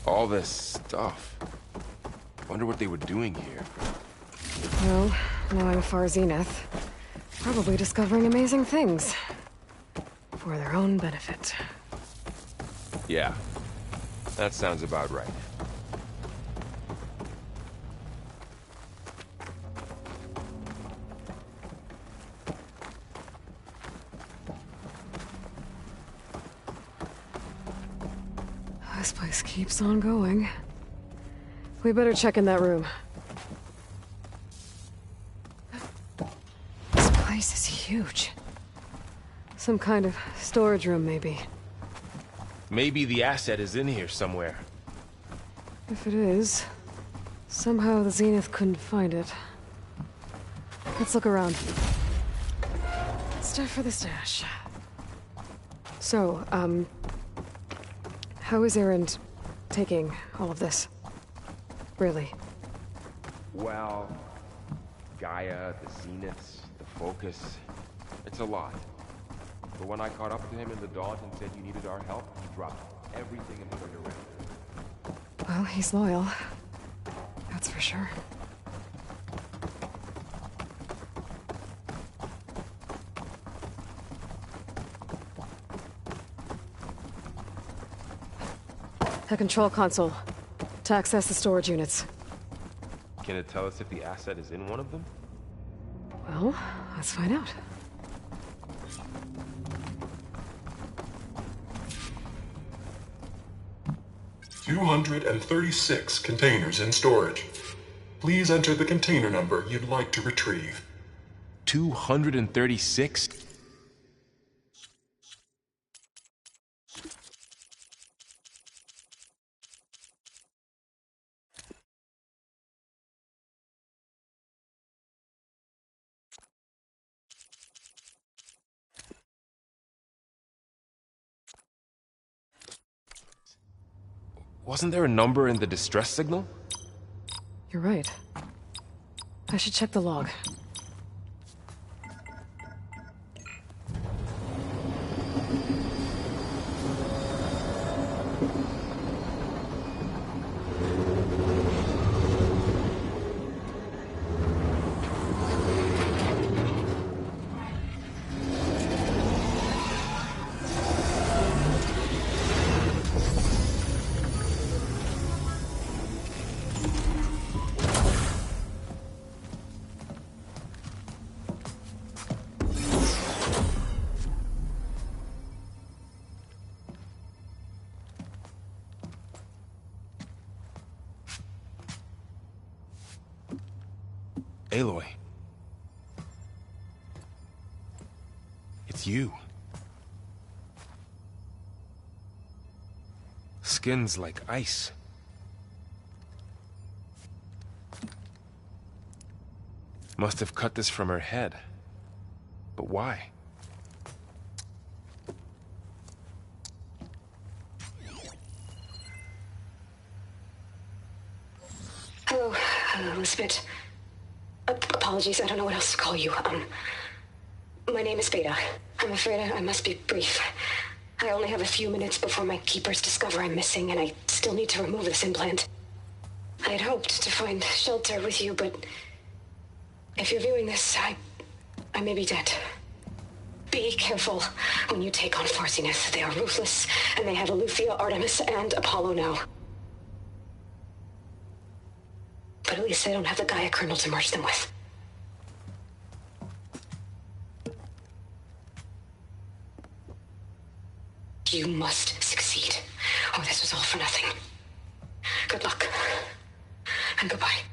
All this stuff. Wonder what they were doing here. Well, knowing Far Zenith, probably discovering amazing things. For their own benefit. Yeah. That sounds about right. This place keeps on going. We better check in that room. This place is huge. Some kind of storage room, maybe. Maybe the asset is in here somewhere. If it is, somehow the Zenith couldn't find it. Let's look around. Stuff for the stash. So, how is Erend taking all of this? Really? Well, Gaia, the Zeniths, the Focus. It's a lot. But when I caught up to him in the Daunt and said you needed our help, he dropped everything and turned around. Well, he's loyal. That's for sure. The control console. To access the storage units. Can it tell us if the asset is in one of them? Well, let's find out. $236 containers in storage. Please enter the container number you'd like to retrieve. 236? Wasn't there a number in the distress signal? You're right. I should check the log. Aloy. It's you. Skin's like ice. Must have cut this from her head. But why? Hello, Elizabeth. Apologies, I don't know what else to call you. My name is Beta. I'm afraid I must be brief. I only have a few minutes before my keepers discover I'm missing, and I still need to remove this implant. I had hoped to find shelter with you, but if you're viewing this, I may be dead. Be careful when you take on Far Zenith. They are ruthless, and they have Eleuthia, Artemis, and Apollo now. But at least they don't have the Gaia kernel to merge them with. You must succeed, or this was all for nothing. Good luck, and goodbye.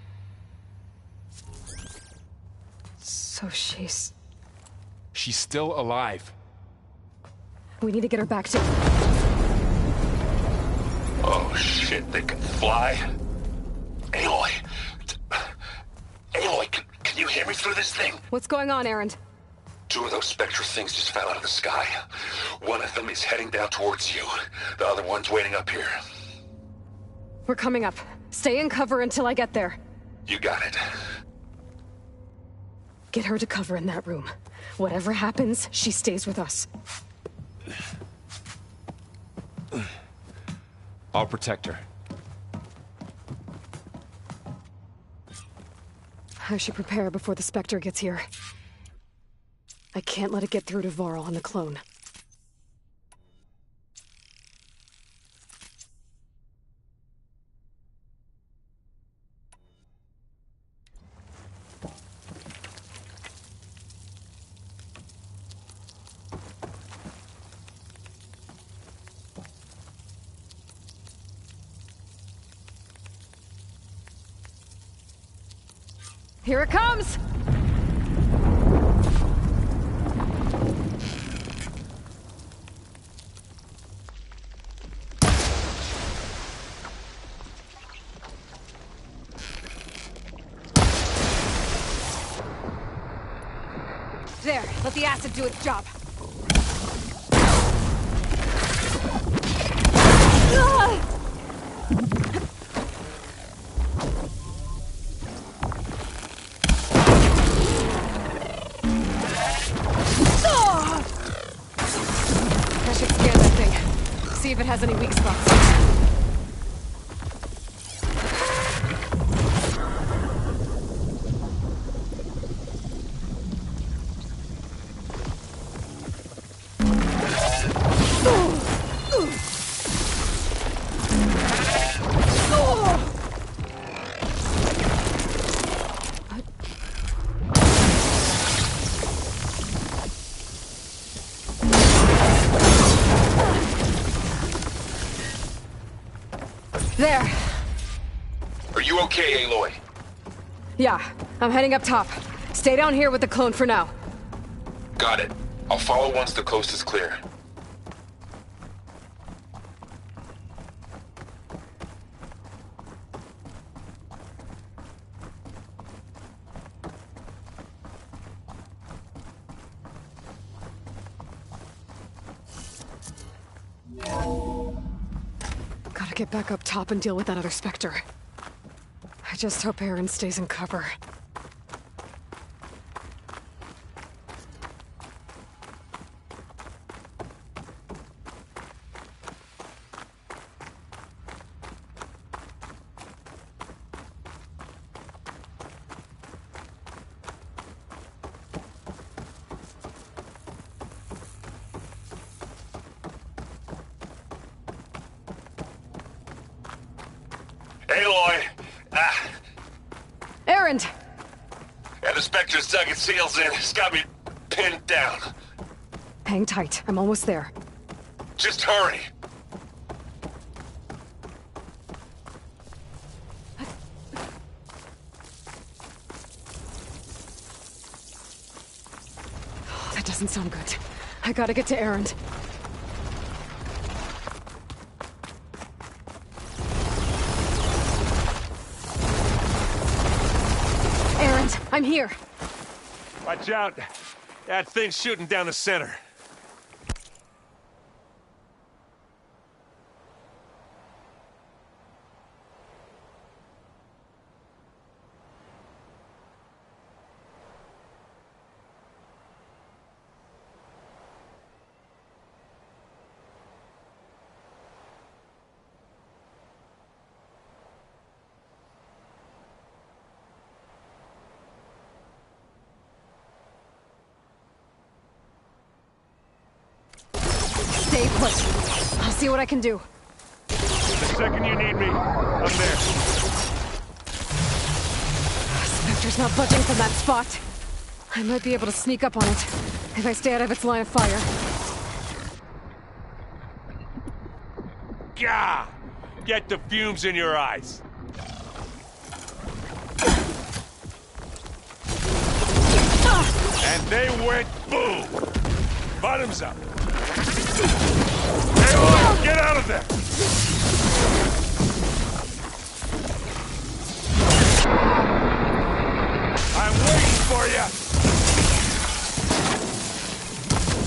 So she's still alive. We need to get her back to... Oh shit, they can fly? Aloy! Aloy, can you hear me through this thing? What's going on, Erend? 2 of those Spectre things just fell out of the sky. One of them is heading down towards you. The other one's waiting up here. We're coming up. Stay in cover until I get there. You got it. Get her to cover in that room. Whatever happens, she stays with us. I'll protect her. I should prepare before the Spectre gets here. I can't let it get through to Varl and the clone. Here it comes! There, let the acid do its job. I should scan that thing. See if it has any weak spots. There. Are you okay, Aloy? Yeah, I'm heading up top. Stay down here with the clone for now. Got it. I'll follow once the coast is clear. Gotta get back up top and deal with that other Spectre. I just hope Erend stays in cover. Aloy! Erend! Yeah, the Spectre's dug its heels in. It's got me pinned down. Hang tight. I'm almost there. Just hurry. doesn't sound good. I gotta get to Erend. Erend, I'm here. Watch out. That thing's shooting down the center. Stay put. I'll see what I can do. The second you need me, I'm there. Spectre's not budging from that spot. I might be able to sneak up on it if I stay out of its line of fire. Gah! Get the fumes in your eyes. And they went boom! Bottoms up. Hey, on, get out of there! I'm waiting for you!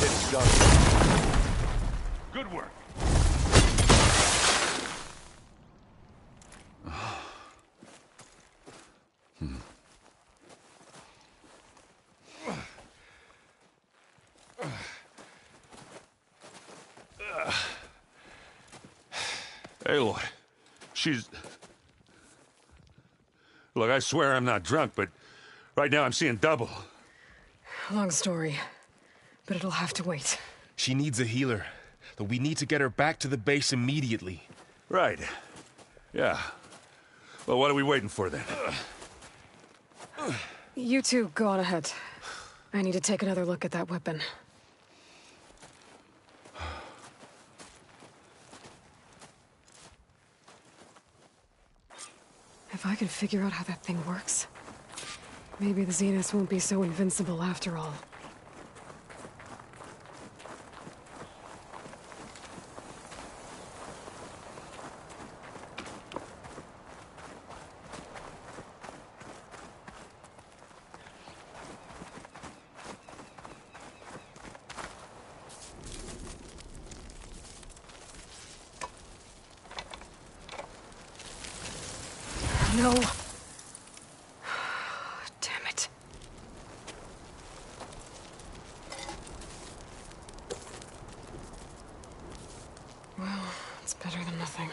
It's done. Good work. Aloy, she's... Look, I swear I'm not drunk, but right now I'm seeing double. Long story, but it'll have to wait. She needs a healer, but we need to get her back to the base immediately. Right. Yeah. Well, what are we waiting for then? You two go on ahead. I need to take another look at that weapon. If I can figure out how that thing works, maybe the Zeniths won't be so invincible after all. No. Damn it. Well, it's better than nothing.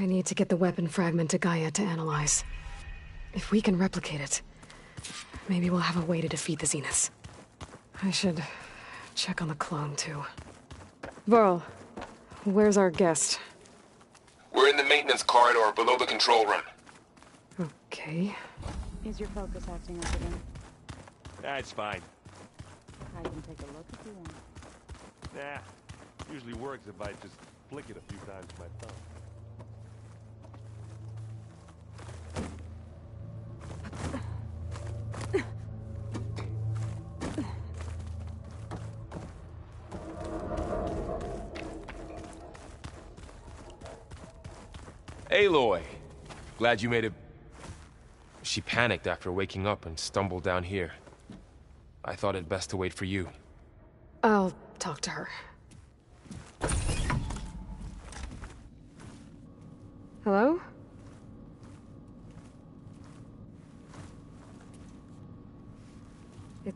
I need to get the weapon fragment to Gaia to analyze. If we can replicate it, maybe we'll have a way to defeat the Zeniths. I should check on the clone, too. Varl, where's our guest? We're in the maintenance corridor below the control room. Okay. Is your focus acting up again? That's fine. I can take a look if you want. Nah, usually works if I just flick it a few times with my thumb. Aloy! Glad you made it. She panicked after waking up and stumbled down here. I thought it best to wait for you. I'll talk to her. Hello?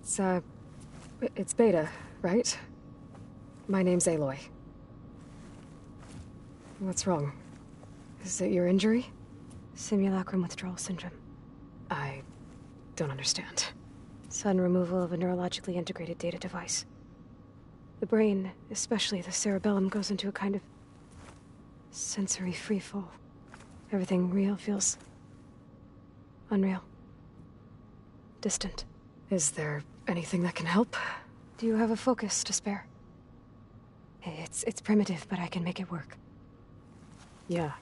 It's Beta, right? My name's Aloy. What's wrong? Is it your injury? Simulacrum withdrawal syndrome. I don't understand. Sudden removal of a neurologically integrated data device. The brain, especially the cerebellum, goes into a kind of sensory freefall. Everything real feels unreal. Distant. Is there anything that can help? Do you have a focus to spare? It's primitive, but I can make it work. Yeah.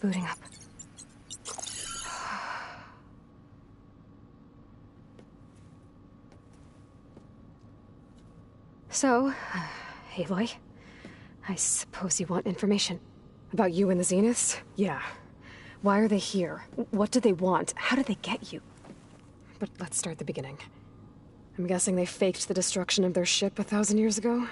Booting up. So, Aloy, I suppose you want information. About you and the Zeniths? Yeah. Why are they here? What do they want? How did they get you? But let's start at the beginning. I'm guessing they faked the destruction of their ship 1,000 years ago?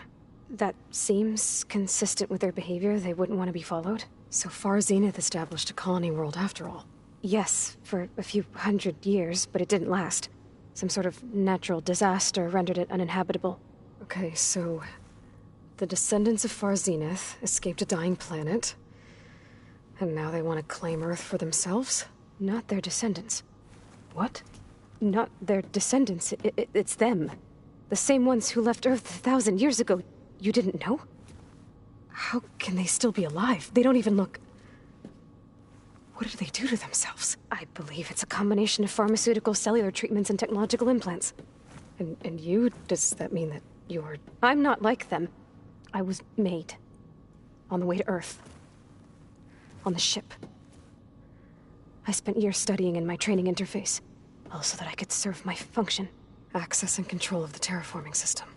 That seems consistent with their behavior. They wouldn't want to be followed. So far, Zenith established a colony world after all. Yes, for a few hundred years, but it didn't last. Some sort of natural disaster rendered it uninhabitable. Okay, so the descendants of Far Zenith escaped a dying planet, and now they want to claim Earth for themselves? Not their descendants. What? Not their descendants. It's them. The same ones who left Earth 1,000 years ago. You didn't know? How can they still be alive? They don't even look... What did they do to themselves? I believe it's a combination of pharmaceutical, cellular treatments, and technological implants. And you? Does that mean that you're... I'm not like them. I was made. On the way to Earth. On the ship. I spent years studying in my training interface. All so that I could serve my function. Access and control of the terraforming system.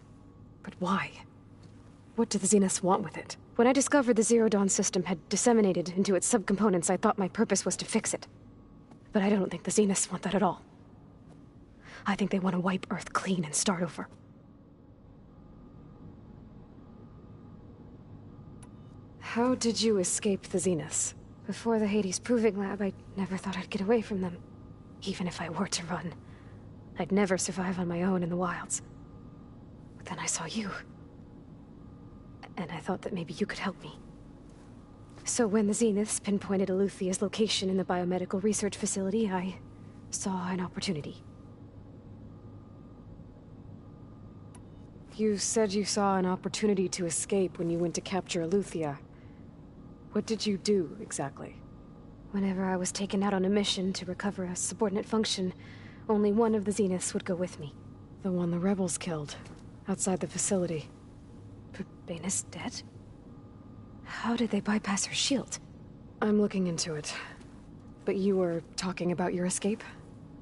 But why? What do the Zeniths want with it? When I discovered the Zero Dawn system had disseminated into its subcomponents, I thought my purpose was to fix it. But I don't think the Zeniths want that at all. I think they want to wipe Earth clean and start over. How did you escape the Zeniths? Before the Hades Proving Lab, I never thought I'd get away from them. Even if I were to run. I'd never survive on my own in the wilds. But then I saw you. And I thought that maybe you could help me. So when the Zeniths pinpointed Eluthia's location in the biomedical research facility, I saw an opportunity. You said you saw an opportunity to escape when you went to capture Eluthia. What did you do, exactly? Whenever I was taken out on a mission to recover a subordinate function, only one of the Zeniths would go with me. The one the rebels killed, outside the facility. Baina's dead? How did they bypass her shield? I'm looking into it. But you were talking about your escape?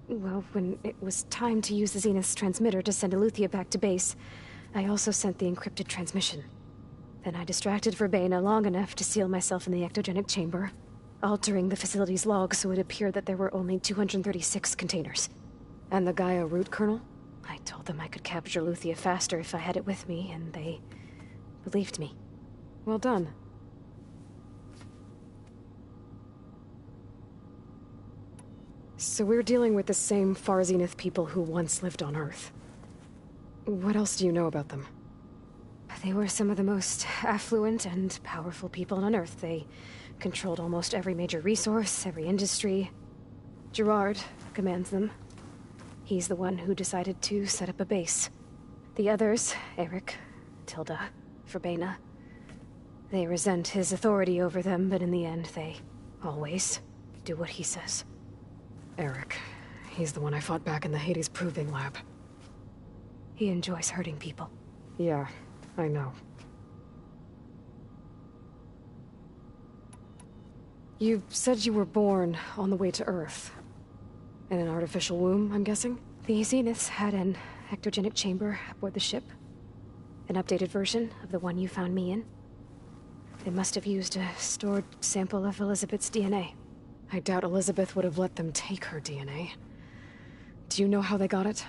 Well, when it was time to use the Zenith's transmitter to send Eluthia back to base, I also sent the encrypted transmission. Then I distracted Verbena long enough to seal myself in the ectogenic chamber, altering the facility's log so it appeared that there were only 236 containers. And the Gaia root kernel? I told them I could capture Eluthia faster if I had it with me, and they believed me. Well done. So we're dealing with the same Far Zenith people who once lived on Earth. What else do you know about them? They were some of the most affluent and powerful people on Earth. They controlled almost every major resource, every industry. Gerard commands them. He's the one who decided to set up a base. The others, Eric, Tilda, Verbena, they resent his authority over them, but in the end, they always do what he says. Eric. He's the one I fought back in the Hades Proving Lab. He enjoys hurting people. Yeah, I know. You said you were born on the way to Earth. In an artificial womb, I'm guessing? The Zeniths had an ectogenic chamber aboard the ship. An updated version of the one you found me in. They must have used a stored sample of Elizabeth's DNA. I doubt Elizabeth would have let them take her DNA. Do you know how they got it?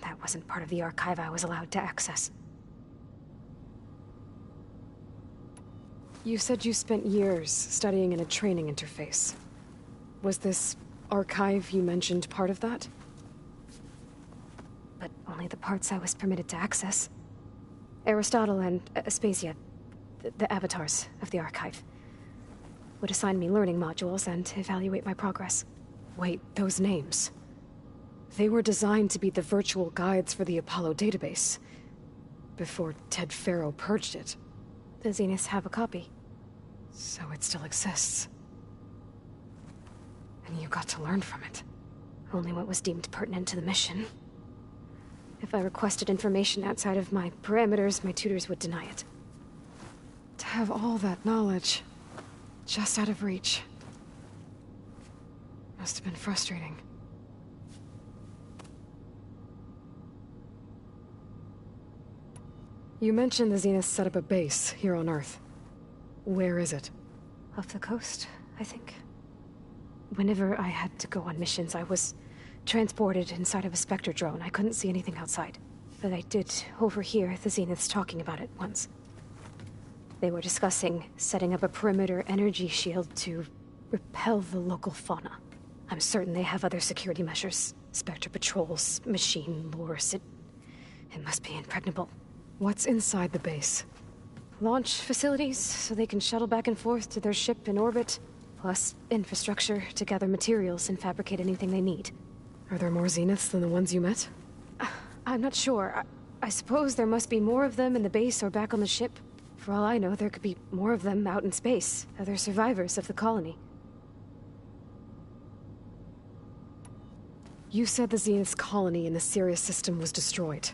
That wasn't part of the archive I was allowed to access. You said you spent years studying in a training interface. Was this archive you mentioned part of that? But only the parts I was permitted to access. Aristotle and Aspasia, the avatars of the archive, would assign me learning modules and evaluate my progress. Wait, those names. They were designed to be the virtual guides for the Apollo database, before Ted Faro purged it. The Zeniths have a copy. So it still exists. And you got to learn from it. Only what was deemed pertinent to the mission. If I requested information outside of my parameters, my tutors would deny it. To have all that knowledge, just out of reach. Must have been frustrating. You mentioned the Zeniths set up a base here on Earth. Where is it? Off the coast, I think. Whenever I had to go on missions, I was transported inside of a Spectre drone. I couldn't see anything outside. But I did overhear the Zeniths talking about it once. They were discussing setting up a perimeter energy shield to repel the local fauna. I'm certain they have other security measures. Spectre patrols, machine lures. It must be impregnable. What's inside the base? Launch facilities, so they can shuttle back and forth to their ship in orbit. Plus, infrastructure to gather materials and fabricate anything they need. Are there more Zeniths than the ones you met? I'm not sure. I suppose there must be more of them in the base or back on the ship. For all I know, there could be more of them out in space, other survivors of the colony. You said the Zenith's colony in the Sirius system was destroyed.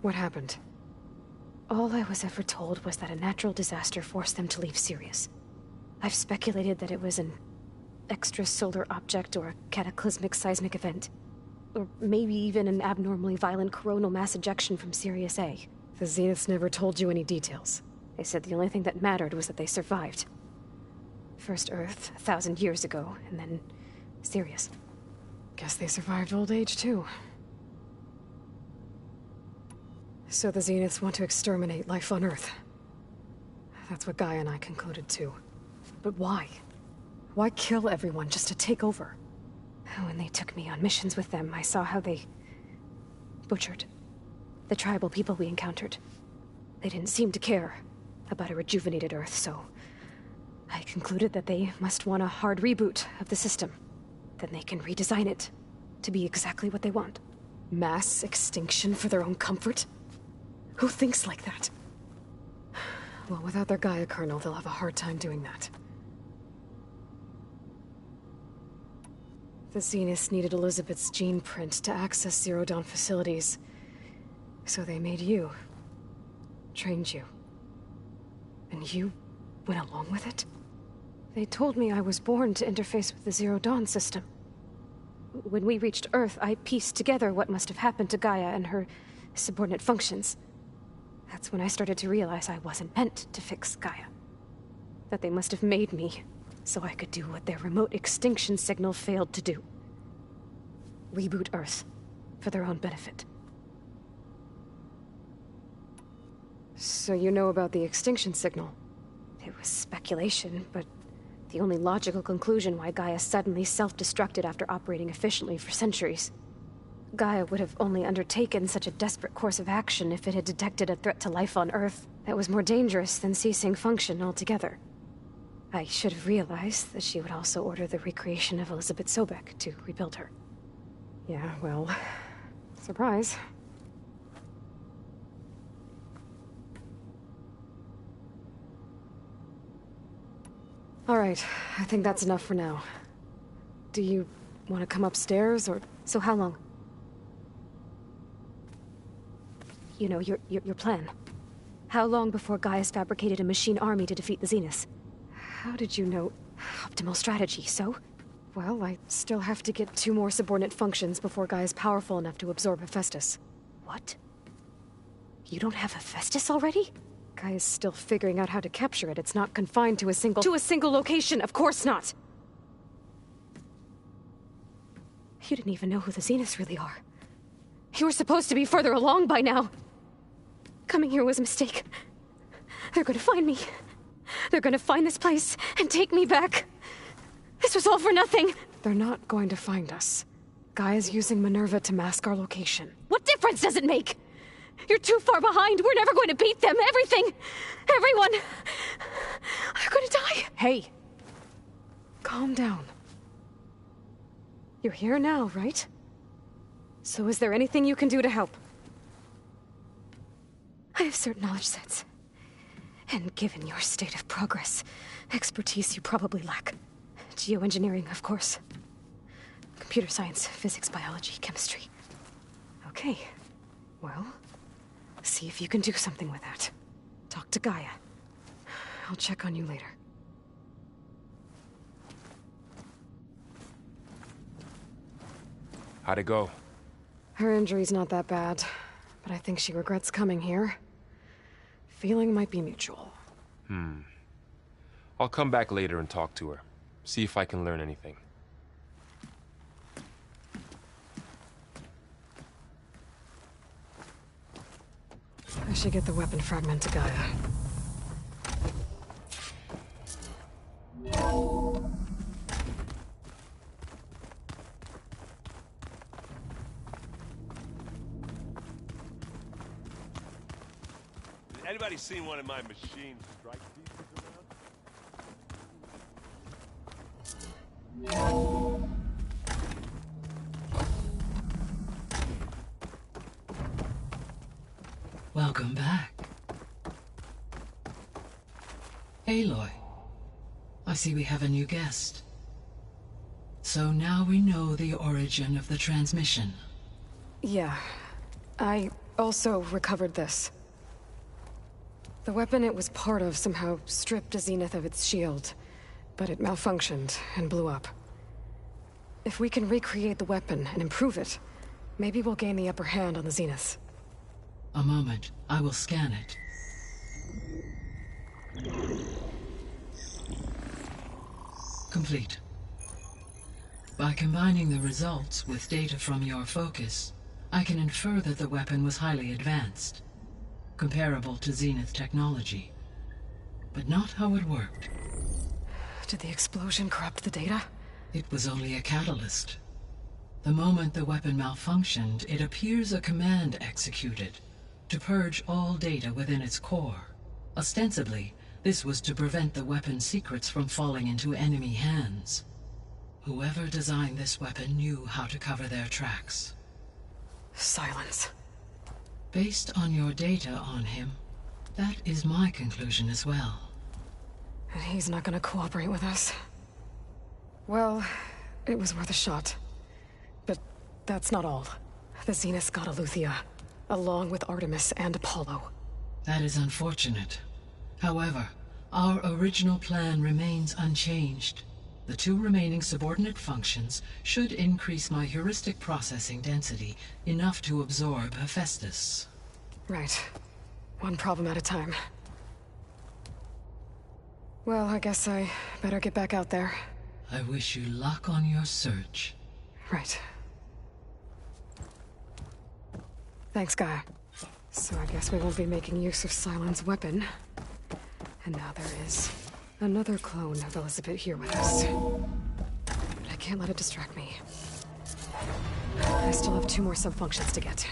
What happened? All I was ever told was that a natural disaster forced them to leave Sirius. I've speculated that it was an extrasolar object or a cataclysmic seismic event. Or maybe even an abnormally violent coronal mass ejection from Sirius A. The Zeniths never told you any details. They said the only thing that mattered was that they survived. First Earth, 1,000 years ago, and then Sirius. Guess they survived old age, too. So the Zeniths want to exterminate life on Earth. That's what Gaia and I concluded, too. But why? Why kill everyone just to take over? When they took me on missions with them, I saw how they butchered the tribal people we encountered. They didn't seem to care about a rejuvenated Earth, so I concluded that they must want a hard reboot of the system. Then they can redesign it to be exactly what they want. Mass extinction for their own comfort? Who thinks like that? Well, without their Gaia kernel, they'll have a hard time doing that. The Zeniths needed Elizabeth's gene print to access Zero Dawn facilities. So they made you. Trained you. And you went along with it? They told me I was born to interface with the Zero Dawn system. When we reached Earth, I pieced together what must have happened to Gaia and her subordinate functions. That's when I started to realize I wasn't meant to fix Gaia. That they must have made me so I could do what their remote extinction signal failed to do. Reboot Earth for their own benefit. So you know about the extinction signal? It was speculation, but the only logical conclusion why Gaia suddenly self-destructed after operating efficiently for centuries. Gaia would have only undertaken such a desperate course of action if it had detected a threat to life on Earth that was more dangerous than ceasing function altogether. I should have realized that she would also order the recreation of Elizabeth Sobek to rebuild her. Yeah, well, surprise. All right, I think that's enough for now. Do you want to come upstairs, or... So how long? You know, your plan. How long before Gaia's fabricated a machine army to defeat the Zeniths? How did you know? Optimal strategy, so? Well, I still have to get 2 more subordinate functions before Gaia's powerful enough to absorb Hephaestus. What? You don't have Hephaestus already? Gaia's still figuring out how to capture it. It's not confined to a single... To a single location! Of course not! You didn't even know who the Zeniths really are. You were supposed to be further along by now. Coming here was a mistake. They're gonna find me. They're gonna find this place and take me back. This was all for nothing. They're not going to find us. Gaia's using Minerva to mask our location. What difference does it make? You're too far behind. We're never going to beat them. Everything. Everyone. They're going to die. Hey. Calm down. You're here now, right? So is there anything you can do to help? I have certain knowledge sets. And given your state of progress, expertise you probably lack. Geoengineering, of course. Computer science, physics, biology, chemistry. Okay. Well, see if you can do something with that. Talk to Gaia. I'll check on you later. How'd it go? Her injury's not that bad, but I think she regrets coming here. Feeling might be mutual. I'll come back later and talk to her. See if I can learn anything. I should get the weapon fragment to Gaia. Anybody seen one of my machine strike pieces around? Welcome back. Aloy, I see we have a new guest. So now we know the origin of the transmission. Yeah. I also recovered this. The weapon it was part of somehow stripped a Zenith of its shield, but it malfunctioned and blew up. If we can recreate the weapon and improve it, maybe we'll gain the upper hand on the Zeniths. A moment. I will scan it. Complete. By combining the results with data from your focus, I can infer that the weapon was highly advanced, comparable to Zenith technology, but not how it worked. Did the explosion corrupt the data? It was only a catalyst. The moment the weapon malfunctioned, it appears a command executed to purge all data within its core. Ostensibly, this was to prevent the weapon's secrets from falling into enemy hands. Whoever designed this weapon knew how to cover their tracks. Silence. Based on your data on him, that is my conclusion as well. And he's not gonna cooperate with us. Well, it was worth a shot. But that's not all. The Zeniths got Eleuthia, along with Artemis and Apollo. That is unfortunate. However, our original plan remains unchanged. The 2 remaining subordinate functions should increase my heuristic processing density enough to absorb Hephaestus. Right. One problem at a time. Well, I guess I better get back out there. I wish you luck on your search. Right. Thanks, Gaia. So I guess we won't be making use of Sylens' weapon. And now there is another clone of Elizabeth here with us. But I can't let it distract me. I still have 2 more sub-functions to get.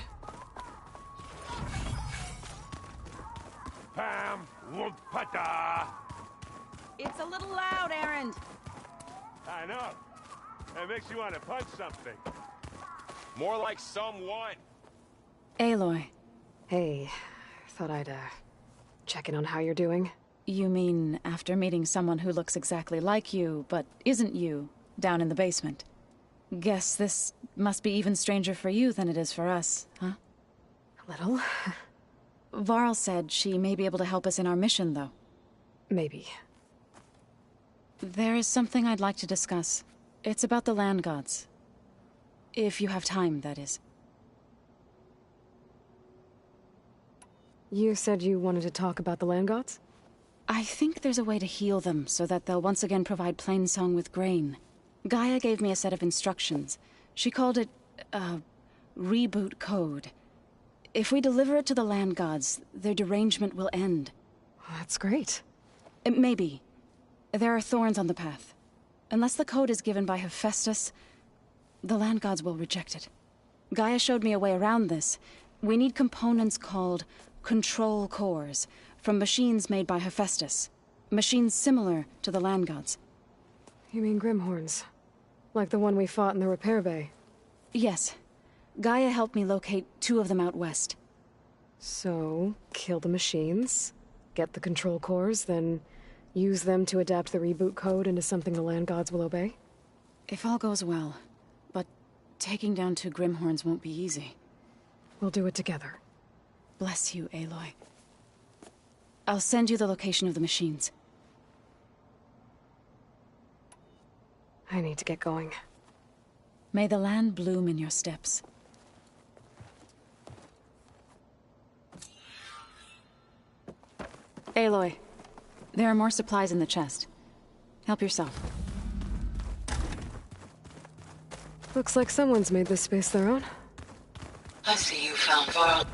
Pam Wumpata! It's a little loud, Erend. I know. It makes you want to punch something. More like someone. Aloy. Hey, thought I'd, check in on how you're doing. You mean after meeting someone who looks exactly like you, but isn't you, down in the basement? Guess this must be even stranger for you than it is for us, huh? A little. Varl said she may be able to help us in our mission, though. Maybe. There is something I'd like to discuss. It's about the land gods. If you have time, that is. You said you wanted to talk about the land gods? I think there's a way to heal them so that they'll once again provide Plainsong with grain. Gaia gave me a set of instructions. She called it, reboot code. If we deliver it to the land gods, their derangement will end. Well, that's great. Maybe. There are thorns on the path. Unless the code is given by Hephaestus, the land gods will reject it. Gaia showed me a way around this. We need components called control cores from machines made by Hephaestus. Machines similar to the land gods. You mean Grimhorns? Like the one we fought in the repair bay? Yes. Gaia helped me locate 2 of them out west. So, kill the machines, get the control cores, then use them to adapt the reboot code into something the land gods will obey? If all goes well. But taking down 2 Grimhorns won't be easy. We'll do it together. Bless you, Aloy. I'll send you the location of the machines. I need to get going. May the land bloom in your steps. Aloy, there are more supplies in the chest. Help yourself. Looks like someone's made this space their own. I see you found Varl.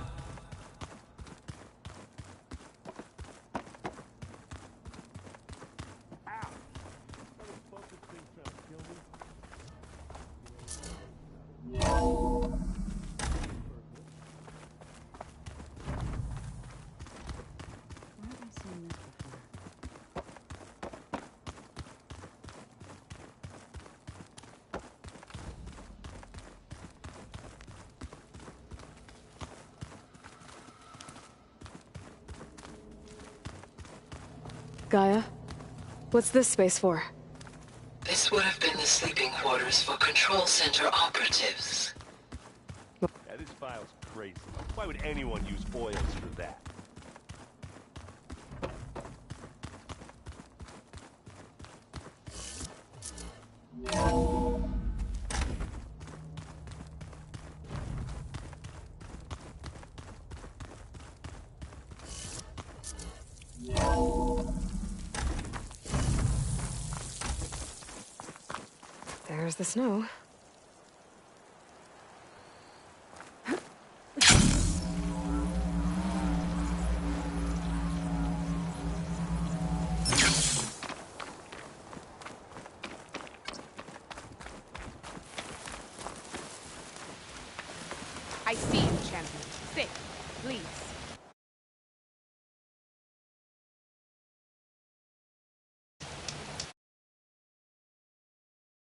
Gaia, what's this space for? This would have been the sleeping quarters for Control Center operatives. Yeah, this file's crazy. Why would anyone use oils for that? There's the snow. I see you, champion. Sit, please.